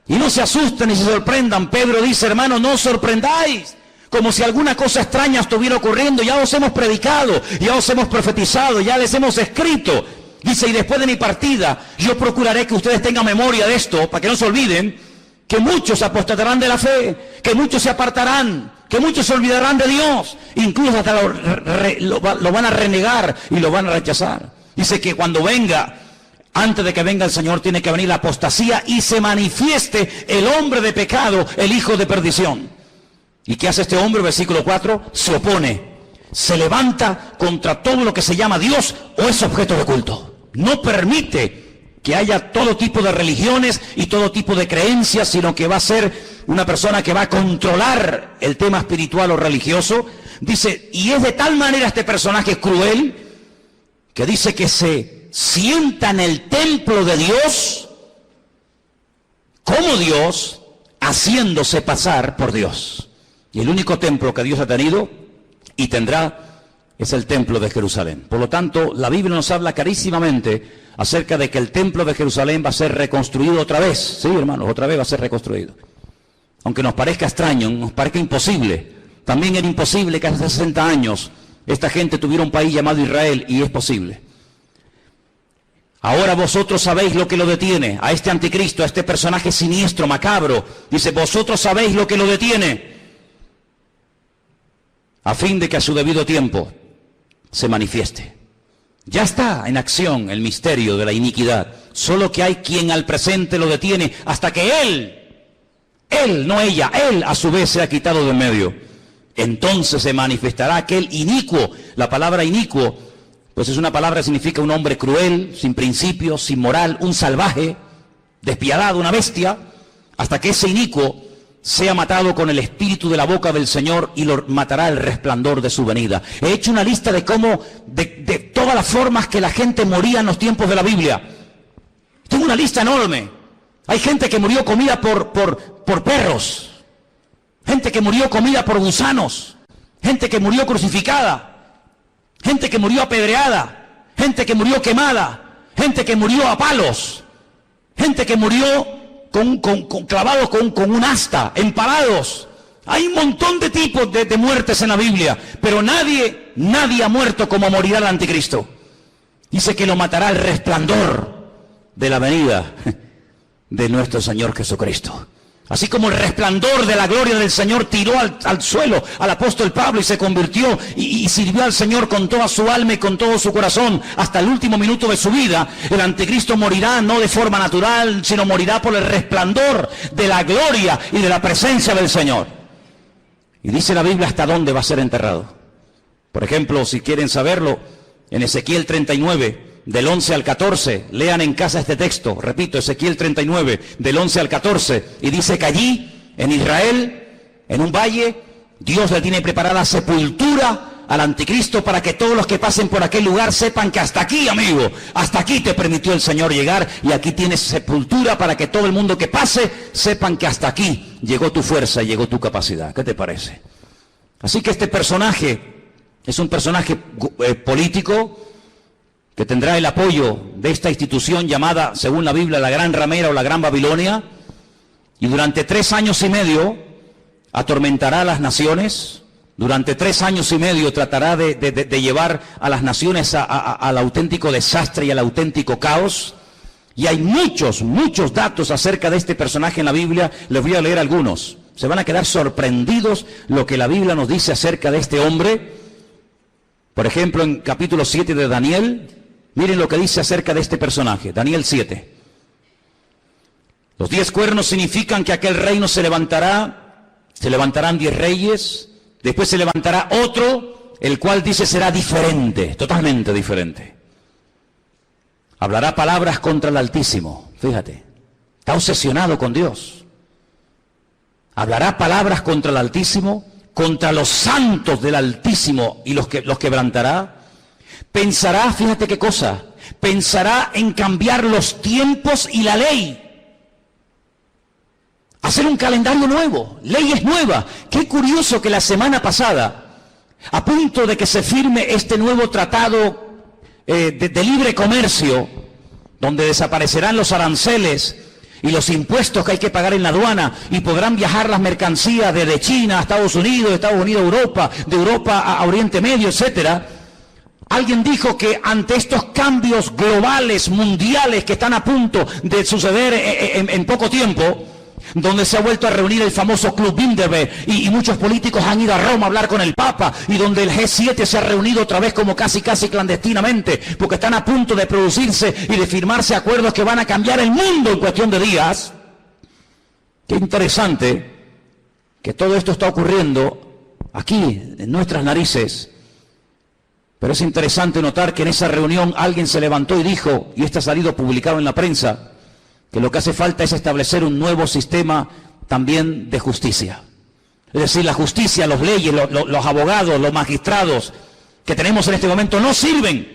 Y no se asusten ni se sorprendan. Pedro dice, hermanos, no os sorprendáis como si alguna cosa extraña estuviera ocurriendo. Ya os hemos predicado, ya os hemos profetizado, ya les hemos escrito. Dice, y después de mi partida, yo procuraré que ustedes tengan memoria de esto, para que no se olviden, que muchos apostatarán de la fe, que muchos se apartarán, que muchos se olvidarán de Dios, incluso hasta lo van a renegar y lo van a rechazar. Dice que cuando venga, antes de que venga el Señor, tiene que venir la apostasía y se manifieste el hombre de pecado, el hijo de perdición. ¿Y qué hace este hombre? Versículo 4, se opone, se levanta contra todo lo que se llama Dios o es objeto de culto. No permite que haya todo tipo de religiones y todo tipo de creencias, sino que va a ser una persona que va a controlar el tema espiritual o religioso. Dice, y es de tal manera este personaje cruel, que dice que se sienta en el templo de Dios, como Dios, haciéndose pasar por Dios. Y el único templo que Dios ha tenido y tendrá es el templo de Jerusalén. Por lo tanto, la Biblia nos habla clarísimamente acerca de que el templo de Jerusalén va a ser reconstruido otra vez. Sí, hermanos, otra vez va a ser reconstruido. Aunque nos parezca extraño, nos parezca imposible. También era imposible que hace 60 años esta gente tuviera un país llamado Israel, y es posible. Ahora vosotros sabéis lo que lo detiene, a este anticristo, a este personaje siniestro, macabro. Dice, vosotros sabéis lo que lo detiene, a fin de que a su debido tiempo se manifieste. Ya está en acción el misterio de la iniquidad, solo que hay quien al presente lo detiene hasta que él, no ella, él a su vez se ha quitado de en medio. Entonces se manifestará aquel inicuo. La palabra inicuo, pues es una palabra que significa un hombre cruel, sin principios, sin moral, un salvaje, despiadado, una bestia, hasta que ese inicuo sea matado con el espíritu de la boca del Señor y lo matará el resplandor de su venida. He hecho una lista de cómo, de todas las formas que la gente moría en los tiempos de la Biblia. Tengo una lista enorme. Hay gente que murió comida por perros, gente que murió comida por gusanos, gente que murió crucificada, gente que murió apedreada, gente que murió quemada, gente que murió a palos, gente que murió clavados con un asta, empalados. Hay un montón de tipos de muertes en la Biblia, pero nadie ha muerto como morirá el anticristo. Dice que lo matará el resplandor de la venida de nuestro Señor Jesucristo. Así como el resplandor de la gloria del Señor tiró al suelo al apóstol Pablo y se convirtió y sirvió al Señor con toda su alma y con todo su corazón hasta el último minuto de su vida, el anticristo morirá no de forma natural, sino morirá por el resplandor de la gloria y de la presencia del Señor. Y dice la Biblia hasta dónde va a ser enterrado. Por ejemplo, si quieren saberlo, en Ezequiel 39, del 11 al 14, lean en casa este texto, repito, Ezequiel 39, del 11 al 14, y dice que allí, en Israel, en un valle, Dios le tiene preparada sepultura al anticristo para que todos los que pasen por aquel lugar sepan que hasta aquí, amigo, hasta aquí te permitió el Señor llegar, y aquí tienes sepultura para que todo el mundo que pase sepan que hasta aquí llegó tu fuerza y llegó tu capacidad. ¿Qué te parece? Así que este personaje es un personaje político, que tendrá el apoyo de esta institución llamada, según la Biblia, la Gran Ramera o la Gran Babilonia, y durante 3 años y medio atormentará a las naciones, durante 3 años y medio tratará de llevar a las naciones al auténtico desastre y al auténtico caos. Y hay muchos datos acerca de este personaje en la Biblia. Les voy a leer algunos. Se van a quedar sorprendidos lo que la Biblia nos dice acerca de este hombre. Por ejemplo, en capítulo 7 de Daniel, miren lo que dice acerca de este personaje, Daniel 7. Los 10 cuernos significan que aquel reino se levantarán 10 reyes, después se levantará otro, el cual dice será diferente, totalmente diferente. Hablará palabras contra el Altísimo, fíjate, está obsesionado con Dios. Hablará palabras contra el Altísimo, contra los santos del Altísimo y los quebrantará. Pensará, fíjate qué cosa, pensará en cambiar los tiempos y la ley. Hacer un calendario nuevo, leyes nuevas. Qué curioso que la semana pasada, a punto de que se firme este nuevo tratado de libre comercio, donde desaparecerán los aranceles y los impuestos que hay que pagar en la aduana, y podrán viajar las mercancías desde China a Estados Unidos, de Estados Unidos a Europa, de Europa a Oriente Medio, etcétera. Alguien dijo que ante estos cambios globales, mundiales, que están a punto de suceder en poco tiempo, donde se ha vuelto a reunir el famoso Club Bilderberg y muchos políticos han ido a Roma a hablar con el Papa, y donde el G7 se ha reunido otra vez como casi clandestinamente, porque están a punto de producirse y de firmarse acuerdos que van a cambiar el mundo en cuestión de días. Qué interesante que todo esto está ocurriendo aquí, en nuestras narices. Pero es interesante notar que en esa reunión alguien se levantó y dijo, y esto ha salido publicado en la prensa, que lo que hace falta es establecer un nuevo sistema también de justicia. Es decir, la justicia, los leyes, los abogados, los magistrados que tenemos en este momento no sirven,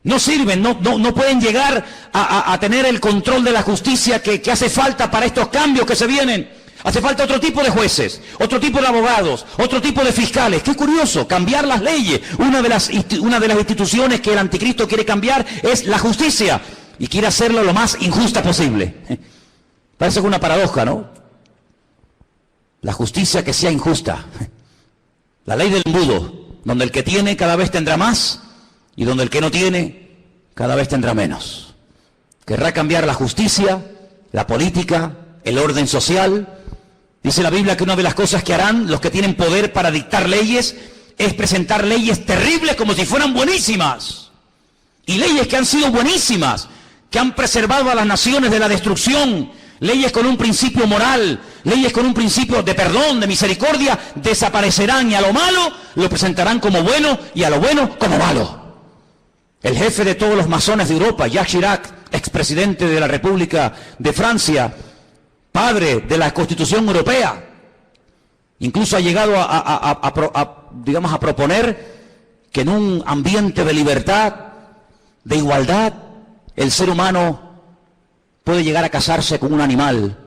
no pueden llegar a tener el control de la justicia que hace falta para estos cambios que se vienen. Hace falta otro tipo de jueces, otro tipo de abogados, otro tipo de fiscales. Qué curioso, cambiar las leyes. Una de las instituciones que el anticristo quiere cambiar es la justicia, y quiere hacerlo lo más injusta posible. Parece una paradoja, ¿no? La justicia que sea injusta. La ley del embudo, donde el que tiene cada vez tendrá más, y donde el que no tiene cada vez tendrá menos. Querrá cambiar la justicia, la política, el orden social. Dice la Biblia que una de las cosas que harán los que tienen poder para dictar leyes es presentar leyes terribles como si fueran buenísimas. Y leyes que han sido buenísimas, que han preservado a las naciones de la destrucción, leyes con un principio moral, leyes con un principio de perdón, de misericordia, desaparecerán, y a lo malo lo presentarán como bueno, y a lo bueno como malo. El jefe de todos los masones de Europa, Jacques Chirac, expresidente de la República de Francia, padre de la Constitución Europea, incluso ha llegado a proponer que en un ambiente de libertad, de igualdad, el ser humano puede llegar a casarse con un animal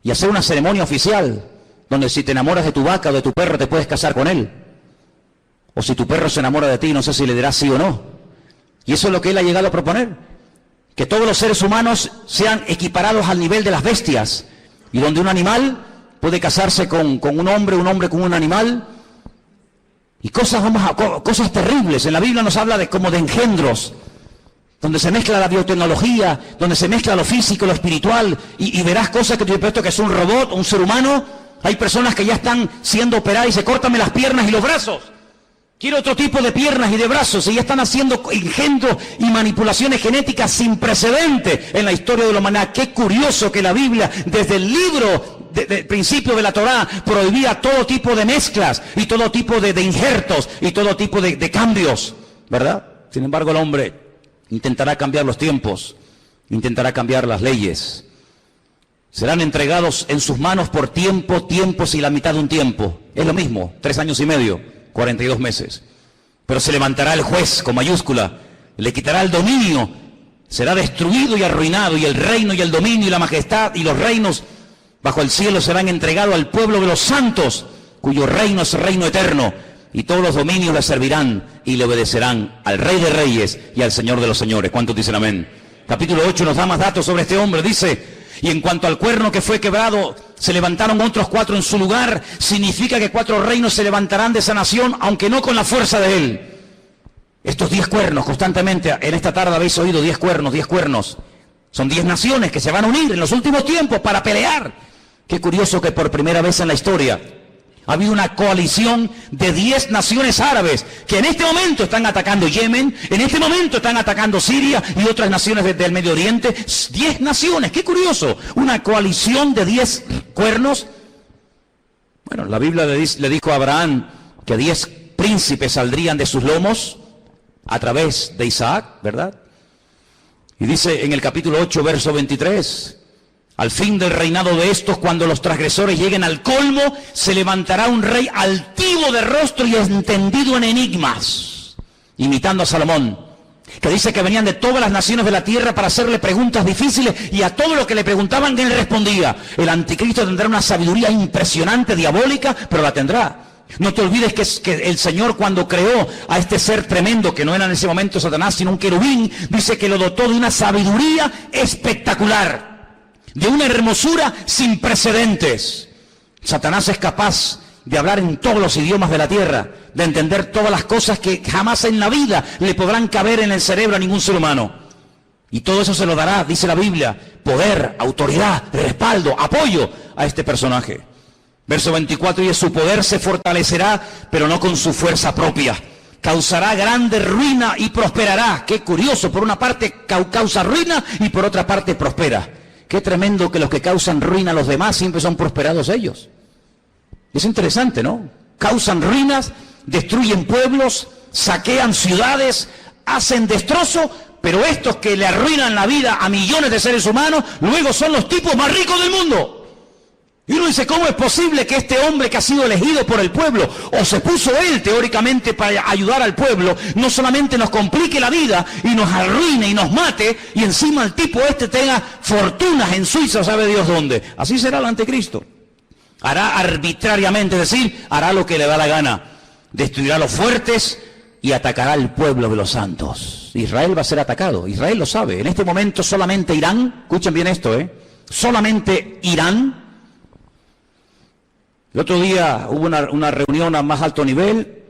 y hacer una ceremonia oficial donde si te enamoras de tu vaca o de tu perro te puedes casar con él, o si tu perro se enamora de ti, no sé si le dirás sí o no. Y eso es lo que él ha llegado a proponer, que todos los seres humanos sean equiparados al nivel de las bestias, y donde un animal puede casarse con un hombre con un animal, y cosas terribles. En la Biblia nos habla de como de engendros, donde se mezcla la biotecnología, donde se mezcla lo físico, lo espiritual, y verás cosas que tú piensas que es un robot, un ser humano. Hay personas que ya están siendo operadas y se córtame las piernas y los brazos. Quiero otro tipo de piernas y de brazos, y ya están haciendo engendros y manipulaciones genéticas sin precedente en la historia de la humanidad. Qué curioso que la Biblia, desde el libro del principio de la Torá, prohibía todo tipo de mezclas y todo tipo de injertos y todo tipo de cambios, ¿verdad? Sin embargo, el hombre intentará cambiar los tiempos, intentará cambiar las leyes. Serán entregados en sus manos por tiempos y la mitad de un tiempo. Es lo mismo, 3 años y medio, 42 meses. Pero se levantará el juez con mayúscula, le quitará el dominio, será destruido y arruinado, y el reino y el dominio y la majestad y los reinos bajo el cielo serán entregados al pueblo de los santos, cuyo reino es reino eterno, y todos los dominios le servirán y le obedecerán al Rey de Reyes y al Señor de los Señores. ¿Cuántos dicen amén? Capítulo 8 nos da más datos sobre este hombre. Dice: y en cuanto al cuerno que fue quebrado, se levantaron otros 4 en su lugar. Significa que 4 reinos se levantarán de esa nación, aunque no con la fuerza de él. Estos 10 cuernos, constantemente, en esta tarde habéis oído 10 cuernos, 10 cuernos. Son 10 naciones que se van a unir en los últimos tiempos para pelear. Qué curioso que por primera vez en la historia ha habido una coalición de 10 naciones árabes que en este momento están atacando Yemen, en este momento están atacando Siria y otras naciones del Medio Oriente. 10 naciones, qué curioso, una coalición de 10 cuernos. Bueno, la Biblia le dijo a Abraham que 10 príncipes saldrían de sus lomos a través de Isaac, ¿verdad? Y dice en el capítulo 8, verso 23... al fin del reinado de estos, cuando los transgresores lleguen al colmo, se levantará un rey altivo de rostro y entendido en enigmas, imitando a Salomón, que dice que venían de todas las naciones de la tierra para hacerle preguntas difíciles, y a todo lo que le preguntaban él respondía. El anticristo tendrá una sabiduría impresionante, diabólica, pero la tendrá. No te olvides que el Señor, cuando creó a este ser tremendo, que no era en ese momento Satanás, sino un querubín, dice que lo dotó de una sabiduría espectacular, de una hermosura sin precedentes. Satanás es capaz de hablar en todos los idiomas de la tierra, de entender todas las cosas que jamás en la vida le podrán caber en el cerebro a ningún ser humano. Y todo eso se lo dará, dice la Biblia, poder, autoridad, respaldo, apoyo a este personaje. Verso 24, y su poder se fortalecerá, pero no con su fuerza propia. Causará grande ruina y prosperará. Qué curioso, por una parte causa ruina y por otra parte prospera. Qué tremendo que los que causan ruina a los demás siempre son prosperados ellos. Es interesante, ¿no? Causan ruinas, destruyen pueblos, saquean ciudades, hacen destrozo, pero estos que le arruinan la vida a millones de seres humanos, luego son los tipos más ricos del mundo. Y uno dice, ¿cómo es posible que este hombre que ha sido elegido por el pueblo, o se puso él teóricamente para ayudar al pueblo, no solamente nos complique la vida y nos arruine y nos mate, y encima el tipo este tenga fortunas en Suiza, sabe Dios dónde? Así será el anticristo. Hará arbitrariamente, es decir, hará lo que le da la gana. Destruirá a los fuertes y atacará al pueblo de los santos. Israel va a ser atacado, Israel lo sabe. En este momento solamente Irán, escuchen bien esto, solamente Irán. El otro día hubo una reunión a más alto nivel.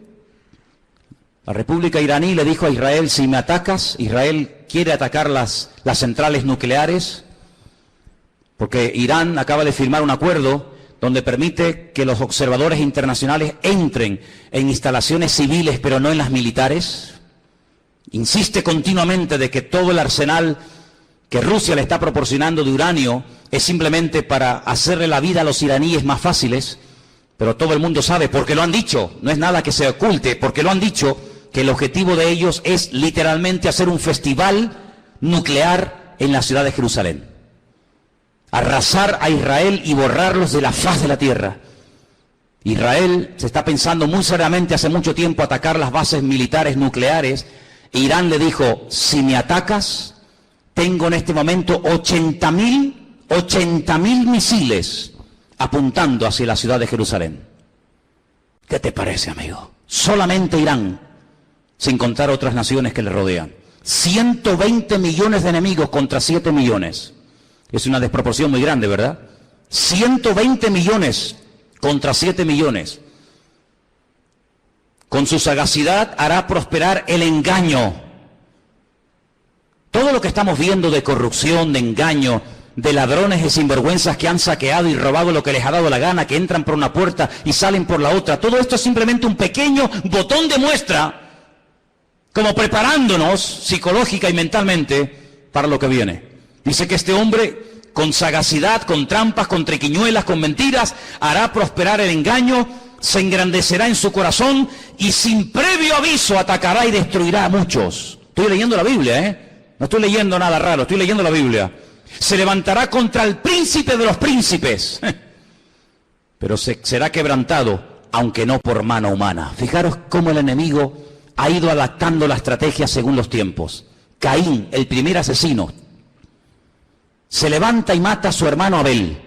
La República iraní le dijo a Israel, si me atacas, Israel quiere atacar las centrales nucleares, porque Irán acaba de firmar un acuerdo donde permite que los observadores internacionales entren en instalaciones civiles, pero no en las militares. Insiste continuamente de que todo el arsenal que Rusia le está proporcionando de uranio es simplemente para hacerle la vida a los iraníes más fáciles, pero todo el mundo sabe, porque lo han dicho, no es nada que se oculte, porque lo han dicho, que el objetivo de ellos es literalmente hacer un festival nuclear en la ciudad de Jerusalén. Arrasar a Israel y borrarlos de la faz de la tierra. Israel se está pensando muy seriamente hace mucho tiempo atacar las bases militares nucleares. Irán le dijo, si me atacas, tengo en este momento 80.000 misiles apuntando hacia la ciudad de Jerusalén. ¿Qué te parece, amigo? Solamente Irán, sin contar otras naciones que le rodean. 120 millones de enemigos contra 7 millones. Es una desproporción muy grande, ¿verdad? 120 millones contra 7 millones. Con su sagacidad hará prosperar el engaño. Todo lo que estamos viendo de corrupción, de engaño, de ladrones y sinvergüenzas que han saqueado y robado lo que les ha dado la gana, que entran por una puerta y salen por la otra, todo esto es simplemente un pequeño botón de muestra, como preparándonos psicológica y mentalmente para lo que viene. Dice que este hombre, con sagacidad, con trampas, con triquiñuelas, con mentiras, hará prosperar el engaño, se engrandecerá en su corazón y sin previo aviso atacará y destruirá a muchos. Estoy leyendo la Biblia, no estoy leyendo nada raro, estoy leyendo la Biblia. Se levantará contra el príncipe de los príncipes, pero será quebrantado, aunque no por mano humana. Fijaros cómo el enemigo ha ido adaptando la estrategia según los tiempos. Caín, el primer asesino, se levanta y mata a su hermano Abel,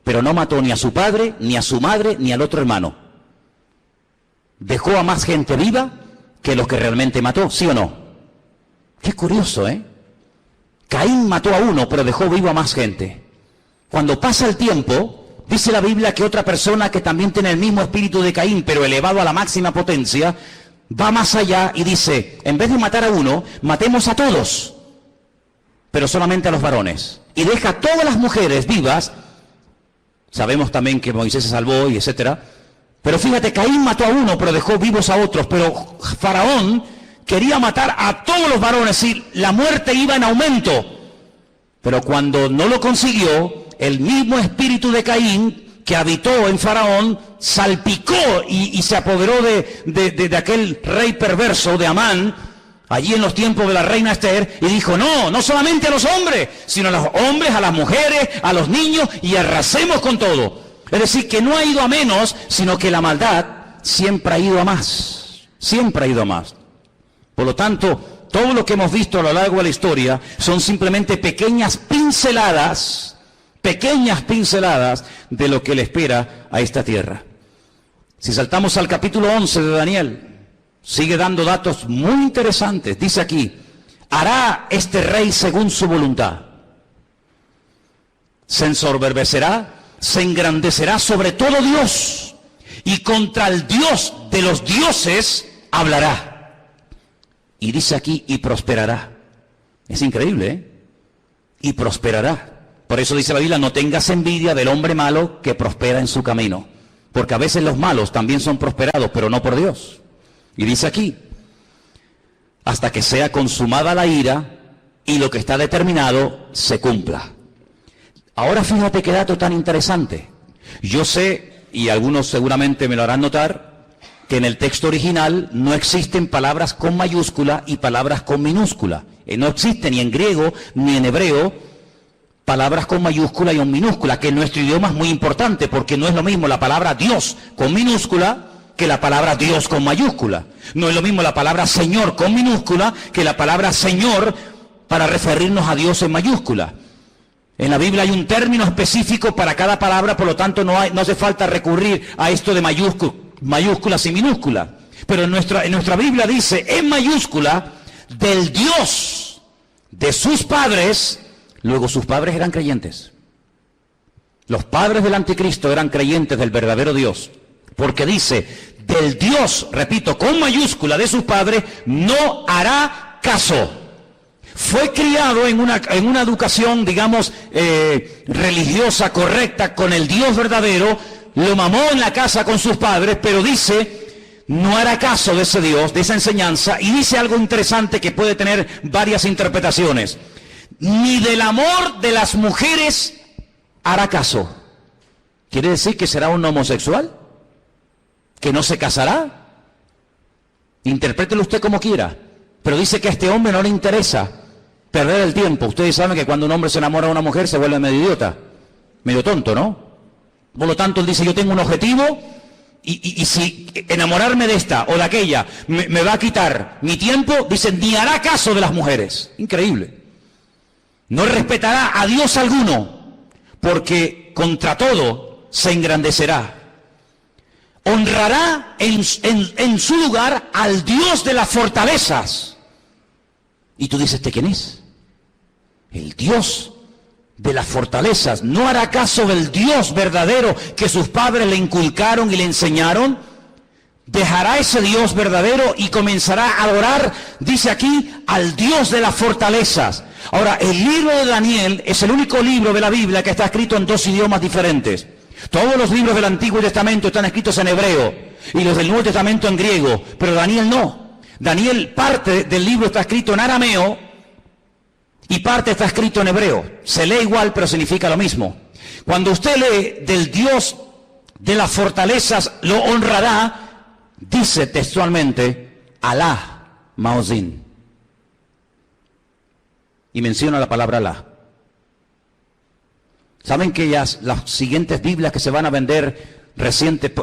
pero no mató ni a su padre, ni a su madre, ni al otro hermano. Dejó a más gente viva que los que realmente mató, ¿sí o no? Qué curioso, Caín mató a uno, pero dejó vivo a más gente. Cuando pasa el tiempo, dice la Biblia que otra persona que también tiene el mismo espíritu de Caín, pero elevado a la máxima potencia, va más allá y dice, en vez de matar a uno, matemos a todos, pero solamente a los varones. Y deja a todas las mujeres vivas. Sabemos también que Moisés se salvó y etcétera. Pero fíjate, Caín mató a uno, pero dejó vivos a otros. Pero Faraón quería matar a todos los varones y la muerte iba en aumento. Pero cuando no lo consiguió, el mismo espíritu de Caín que habitó en Faraón salpicó y se apoderó de aquel rey perverso de Amán, allí en los tiempos de la reina Esther, y dijo, no solamente a los hombres, sino a los hombres, a las mujeres, a los niños, y arrasemos con todo. Es decir, que no ha ido a menos, sino que la maldad siempre ha ido a más. Siempre ha ido a más. Por lo tanto, todo lo que hemos visto a lo largo de la historia son simplemente pequeñas pinceladas de lo que le espera a esta tierra. Si saltamos al capítulo 11 de Daniel, sigue dando datos muy interesantes. Dice aquí, hará este rey según su voluntad. Se ensoberbecerá, se engrandecerá sobre todo Dios, y contra el Dios de los dioses hablará. Y dice aquí, y prosperará. Es increíble, ¿eh? Y prosperará. Por eso dice la Biblia, no tengas envidia del hombre malo que prospera en su camino. Porque a veces los malos también son prosperados, pero no por Dios. Y dice aquí, hasta que sea consumada la ira y lo que está determinado se cumpla. Ahora fíjate qué dato tan interesante. Yo sé, y algunos seguramente me lo harán notar, que en el texto original no existen palabras con mayúscula y palabras con minúscula. No existe ni en griego ni en hebreo palabras con mayúscula y con minúscula, que en nuestro idioma es muy importante, porque no es lo mismo la palabra Dios con minúscula que la palabra Dios con mayúscula. No es lo mismo la palabra Señor con minúscula que la palabra Señor para referirnos a Dios en mayúscula. En la Biblia hay un término específico para cada palabra, por lo tanto no hace falta recurrir a esto de mayúsculas y minúsculas. Pero en nuestra Biblia dice en mayúscula, del Dios de sus padres. Luego sus padres eran creyentes. Los padres del anticristo eran creyentes del verdadero Dios. Porque dice, del Dios, repito, con mayúscula de sus padres, no hará caso. Fue criado en una educación, digamos, religiosa, correcta, con el Dios verdadero. Lo mamó en la casa con sus padres, pero dice, no hará caso de ese Dios, de esa enseñanza. Y dice algo interesante que puede tener varias interpretaciones. Ni del amor de las mujeres hará caso. ¿Quiere decir que será un homosexual? ¿Que no se casará? Interprételo usted como quiera. Pero dice que a este hombre no le interesa perder el tiempo. Ustedes saben que cuando un hombre se enamora de una mujer se vuelve medio idiota, medio tonto, ¿no? Por lo tanto, él dice, yo tengo un objetivo y si enamorarme de esta o de aquella me va a quitar mi tiempo, dice, ni hará caso de las mujeres. Increíble. No respetará a Dios alguno, porque contra todo se engrandecerá. Honrará en su lugar al Dios de las fortalezas. Y tú dices, ¿de quién es? El Dios de las fortalezas. No hará caso del Dios verdadero que sus padres le inculcaron y le enseñaron. Dejará ese Dios verdadero y comenzará a adorar, dice aquí, al Dios de las fortalezas. Ahora, el libro de Daniel es el único libro de la Biblia que está escrito en dos idiomas diferentes. Todos los libros del Antiguo Testamento están escritos en hebreo y los del Nuevo Testamento en griego, pero Daniel no. Daniel, parte del libro está escrito en arameo y parte está escrito en hebreo. Se lee igual, pero significa lo mismo. Cuando usted lee del Dios de las fortalezas, lo honrará. Dice textualmente, Alá Maozín. Y menciona la palabra Alá. ¿Saben que las siguientes Biblias que se van a vender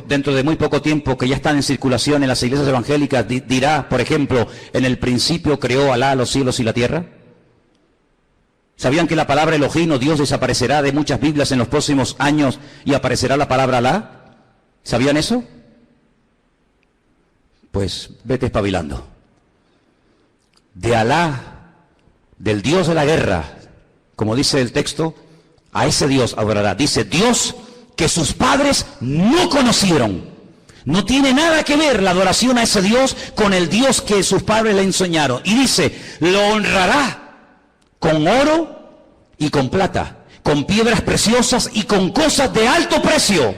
dentro de muy poco tiempo, que ya están en circulación en las iglesias evangélicas, dirá, por ejemplo, en el principio creó Alá los cielos y la tierra? ¿Sabían que la palabra Elohim o Dios desaparecerá de muchas Biblias en los próximos años y aparecerá la palabra Alá? ¿Sabían eso? Pues vete espabilando. De Alá, del Dios de la guerra, como dice el texto, a ese Dios adorará. Dice, Dios que sus padres no conocieron. No tiene nada que ver la adoración a ese Dios con el Dios que sus padres le enseñaron. Y dice, lo honrará con oro y con plata, con piedras preciosas y con cosas de alto precio.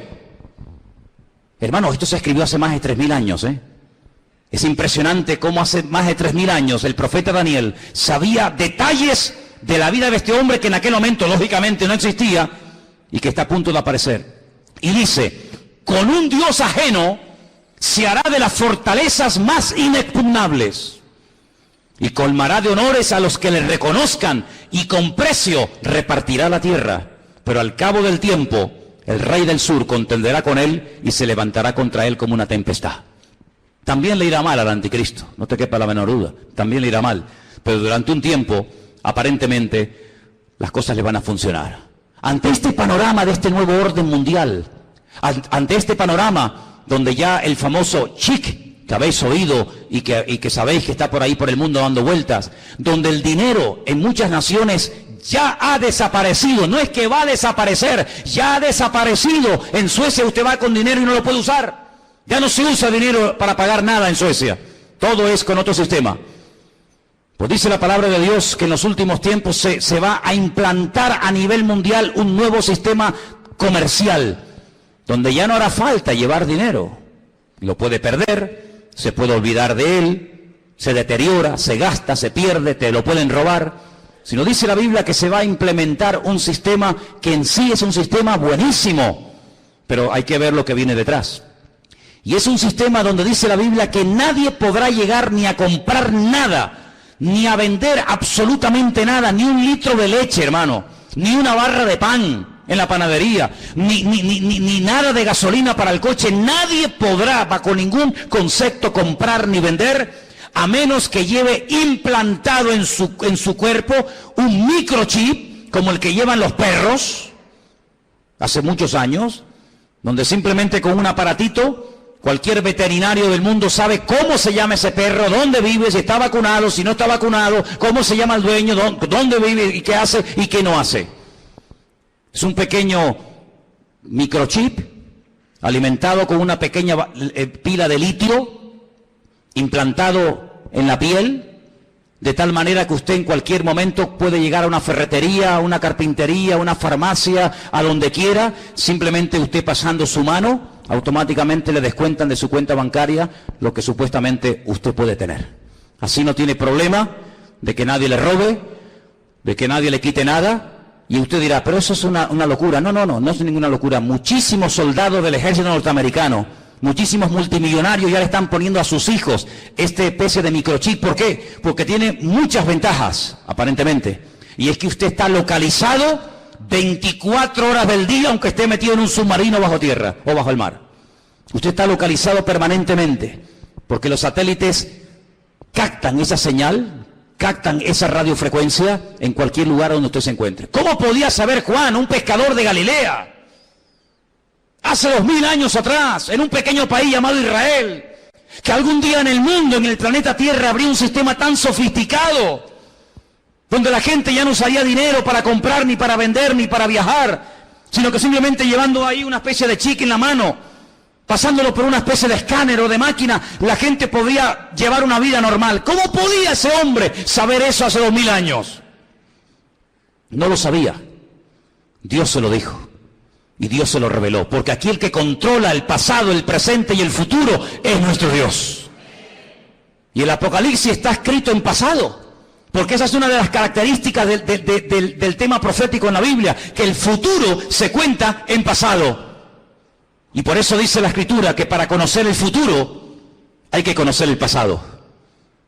Hermanos, esto se escribió hace más de 3000 años, ¿eh? Es impresionante cómo hace más de 3000 años el profeta Daniel sabía detalles de la vida de este hombre que en aquel momento lógicamente no existía y que está a punto de aparecer. Y dice, con un Dios ajeno se hará de las fortalezas más inexpugnables y colmará de honores a los que le reconozcan y con precio repartirá la tierra. Pero al cabo del tiempo el rey del sur contenderá con él y se levantará contra él como una tempestad. También le irá mal al anticristo, no te quepa la menor duda, también le irá mal, pero durante un tiempo, aparentemente, las cosas le van a funcionar. Ante este panorama de este nuevo orden mundial, ante este panorama donde ya el famoso chic, que habéis oído y que sabéis que está por ahí por el mundo dando vueltas, donde el dinero en muchas naciones ya ha desaparecido, no es que va a desaparecer, ya ha desaparecido. En Suecia usted va con dinero y no lo puede usar, ya no se usa dinero para pagar nada en Suecia, todo es con otro sistema. Pues dice la palabra de Dios que en los últimos tiempos se va a implantar a nivel mundial un nuevo sistema comercial, donde ya no hará falta llevar dinero. Lo puede perder, se puede olvidar de él, se deteriora, se gasta, se pierde, te lo pueden robar. Sino dice la Biblia que se va a implementar un sistema que en sí es un sistema buenísimo, pero hay que ver lo que viene detrás. Y es un sistema donde dice la Biblia que nadie podrá llegar ni a comprar nada, ni a vender absolutamente nada, ni un litro de leche, hermano, ni una barra de pan en la panadería, ni nada de gasolina para el coche. Nadie podrá, bajo ningún concepto, comprar ni vender, a menos que lleve implantado en su cuerpo un microchip, como el que llevan los perros, hace muchos años, donde simplemente con un aparatito, cualquier veterinario del mundo sabe cómo se llama ese perro, dónde vive, si está vacunado, si no está vacunado, cómo se llama el dueño, dónde vive y qué hace y qué no hace. Es un pequeño microchip alimentado con una pequeña pila de litio implantado en la piel, de tal manera que usted en cualquier momento puede llegar a una ferretería, a una carpintería, a una farmacia, a donde quiera, simplemente usted pasando su mano, automáticamente le descuentan de su cuenta bancaria lo que supuestamente usted puede tener. Así no tiene problema de que nadie le robe, de que nadie le quite nada. Y usted dirá, pero eso es una locura. No es ninguna locura. Muchísimos soldados del ejército norteamericano, muchísimos multimillonarios ya le están poniendo a sus hijos esta especie de microchip. ¿Por qué? Porque tiene muchas ventajas, aparentemente. Y es que usted está localizado 24 horas del día, aunque esté metido en un submarino bajo tierra o bajo el mar. Usted está localizado permanentemente, porque los satélites captan esa señal, captan esa radiofrecuencia en cualquier lugar donde usted se encuentre. ¿Cómo podía saber Juan, un pescador de Galilea, hace 2000 años atrás, en un pequeño país llamado Israel, que algún día en el mundo, en el planeta Tierra, habría un sistema tan sofisticado, donde la gente ya no usaría dinero para comprar, ni para vender, ni para viajar, sino que simplemente llevando ahí una especie de chip en la mano, pasándolo por una especie de escáner o de máquina, la gente podría llevar una vida normal? ¿Cómo podía ese hombre saber eso hace 2000 años? No lo sabía. Dios se lo dijo. Y Dios se lo reveló. Porque aquí el que controla el pasado, el presente y el futuro es nuestro Dios. Y el Apocalipsis está escrito en pasado. Porque esa es una de las características del tema profético en la Biblia. Que el futuro se cuenta en pasado. Y por eso dice la Escritura que para conocer el futuro hay que conocer el pasado.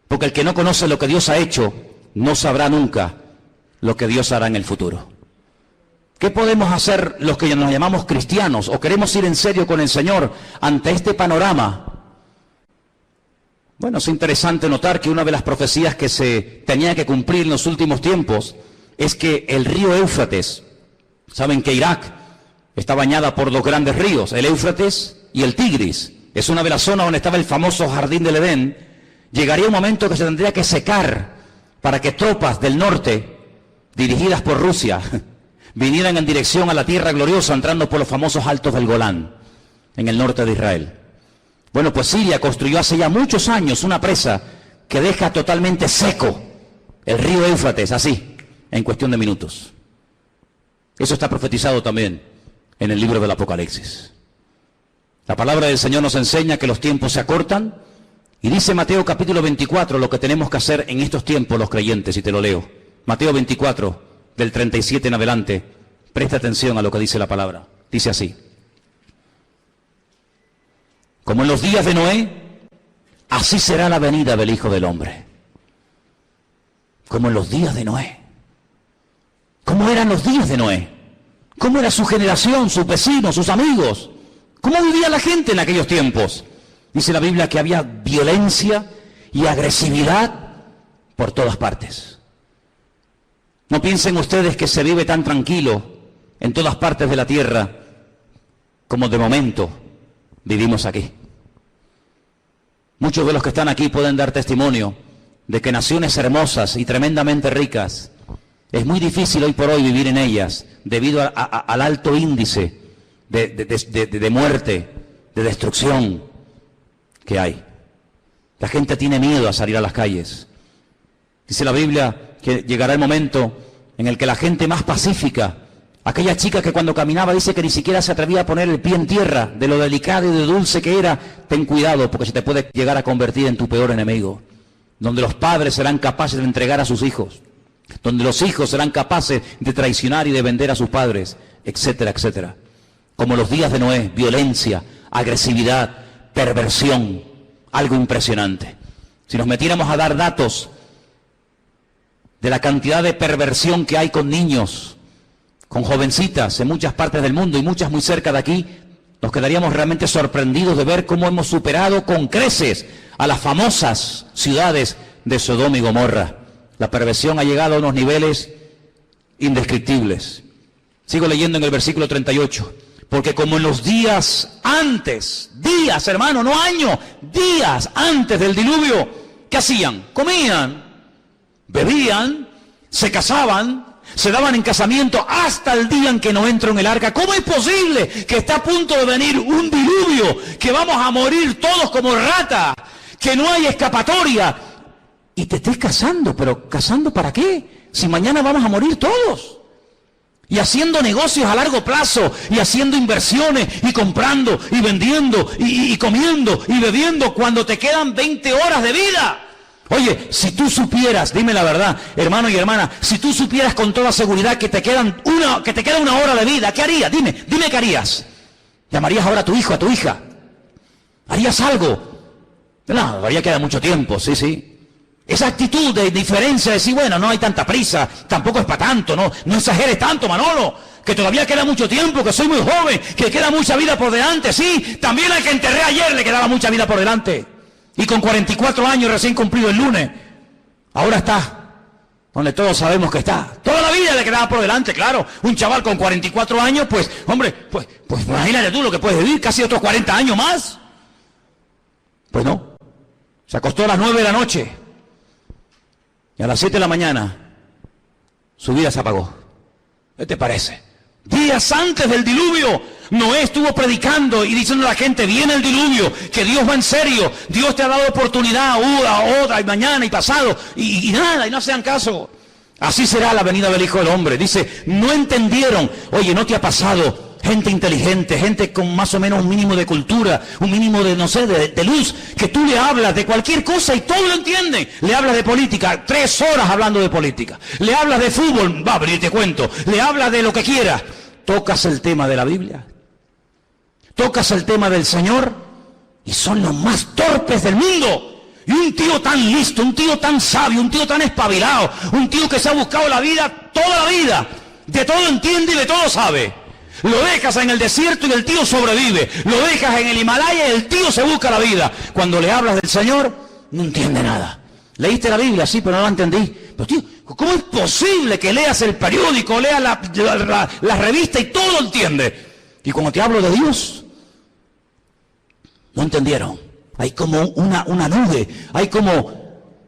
Porque el que no conoce lo que Dios ha hecho no sabrá nunca lo que Dios hará en el futuro. ¿Qué podemos hacer los que nos llamamos cristianos o queremos ir en serio con el Señor ante este panorama? Bueno, es interesante notar que una de las profecías que se tenía que cumplir en los últimos tiempos es que el río Éufrates, saben que Irak está bañada por dos grandes ríos, el Éufrates y el Tigris. Es una de las zonas donde estaba el famoso jardín del Edén. Llegaría un momento que se tendría que secar para que tropas del norte, dirigidas por Rusia, vinieran en dirección a la tierra gloriosa, entrando por los famosos altos del Golán, en el norte de Israel. Bueno, pues Siria construyó hace ya muchos años una presa que deja totalmente seco el río Éufrates, así, en cuestión de minutos. Eso está profetizado también en el libro del Apocalipsis. La palabra del Señor nos enseña que los tiempos se acortan, y dice Mateo capítulo 24 lo que tenemos que hacer en estos tiempos los creyentes, y te lo leo. Mateo 24, del 37 en adelante, presta atención a lo que dice la palabra. Dice así: como en los días de Noé, así será la venida del Hijo del Hombre. Como en los días de Noé. ¿Cómo eran los días de Noé? ¿Cómo era su generación, sus vecinos, sus amigos? ¿Cómo vivía la gente en aquellos tiempos? Dice la Biblia que había violencia y agresividad por todas partes. No piensen ustedes que se vive tan tranquilo en todas partes de la tierra como de momento vivimos aquí. Muchos de los que están aquí pueden dar testimonio de que naciones hermosas y tremendamente ricas, es muy difícil hoy por hoy vivir en ellas debido al alto índice de muerte, de destrucción que hay. La gente tiene miedo a salir a las calles. Dice la Biblia que llegará el momento en el que la gente más pacífica, aquella chica que cuando caminaba dice que ni siquiera se atrevía a poner el pie en tierra, de lo delicado y de dulce que era, ten cuidado porque se te puede llegar a convertir en tu peor enemigo. Donde los padres serán capaces de entregar a sus hijos, donde los hijos serán capaces de traicionar y de vender a sus padres, etcétera, etcétera. Como los días de Noé, violencia, agresividad, perversión, algo impresionante. Si nos metiéramos a dar datos de la cantidad de perversión que hay con niños, con jovencitas en muchas partes del mundo y muchas muy cerca de aquí, nos quedaríamos realmente sorprendidos de ver cómo hemos superado con creces a las famosas ciudades de Sodoma y Gomorra. La perversión ha llegado a unos niveles indescriptibles. Sigo leyendo en el versículo 38. Porque como en los días antes, días hermano, no años, días antes del diluvio, ¿qué hacían? Comían, bebían, se casaban, se daban en casamiento hasta el día en que no entró en el arca. ¿Cómo es posible que está a punto de venir un diluvio, que vamos a morir todos como ratas, que no hay escapatoria? Y te estés casando, pero ¿casando para qué? Si mañana vamos a morir todos. Y haciendo negocios a largo plazo, y haciendo inversiones, y comprando, y vendiendo, y comiendo, y bebiendo, cuando te quedan 20 horas de vida. Oye, si tú supieras, dime la verdad, hermano y hermana, si tú supieras con toda seguridad que te queda una hora de vida, ¿qué harías? Dime qué harías. ¿Llamarías ahora a tu hijo, a tu hija? ¿Harías algo? No, todavía queda mucho tiempo, sí. Esa actitud de diferencia, de decir, bueno, no hay tanta prisa, tampoco es para tanto, no exageres tanto, Manolo, que todavía queda mucho tiempo, que soy muy joven, que queda mucha vida por delante, sí, también al que enterré ayer le quedaba mucha vida por delante, y con 44 años recién cumplido el lunes, ahora está, donde todos sabemos que está, toda la vida le quedaba por delante, claro, un chaval con 44 años, pues, hombre, pues imagínate tú lo que puedes vivir, casi otros 40 años más, pues no, se acostó a las 9 de la noche, y a las 7 de la mañana, su vida se apagó. ¿Qué te parece? Días antes del diluvio, Noé estuvo predicando y diciendo a la gente, viene el diluvio, que Dios va en serio, Dios te ha dado oportunidad, otra, y mañana, y pasado, y nada, y no hacían caso. Así será la venida del Hijo del Hombre. Dice, no entendieron. Oye, ¿no te ha pasado? Gente inteligente, gente con más o menos un mínimo de cultura, un mínimo de, no sé, de luz, que tú le hablas de cualquier cosa y todos lo entienden. Le hablas de política, 3 horas hablando de política. Le hablas de fútbol, va, pero yo te cuento. Le hablas de lo que quieras. Tocas el tema de la Biblia. Tocas el tema del Señor y son los más torpes del mundo. Y un tío tan listo, un tío tan sabio, un tío tan espabilado, un tío que se ha buscado la vida, toda la vida, de todo entiende y de todo sabe. Lo dejas en el desierto y el tío sobrevive. Lo dejas en el Himalaya y el tío se busca la vida. Cuando le hablas del Señor, no entiende nada. ¿Leíste la Biblia? Sí, pero no la entendí. Pero tío, ¿cómo es posible que leas el periódico, leas la revista y todo lo entiende? Y cuando te hablo de Dios, no entendieron. Hay como una nube, hay como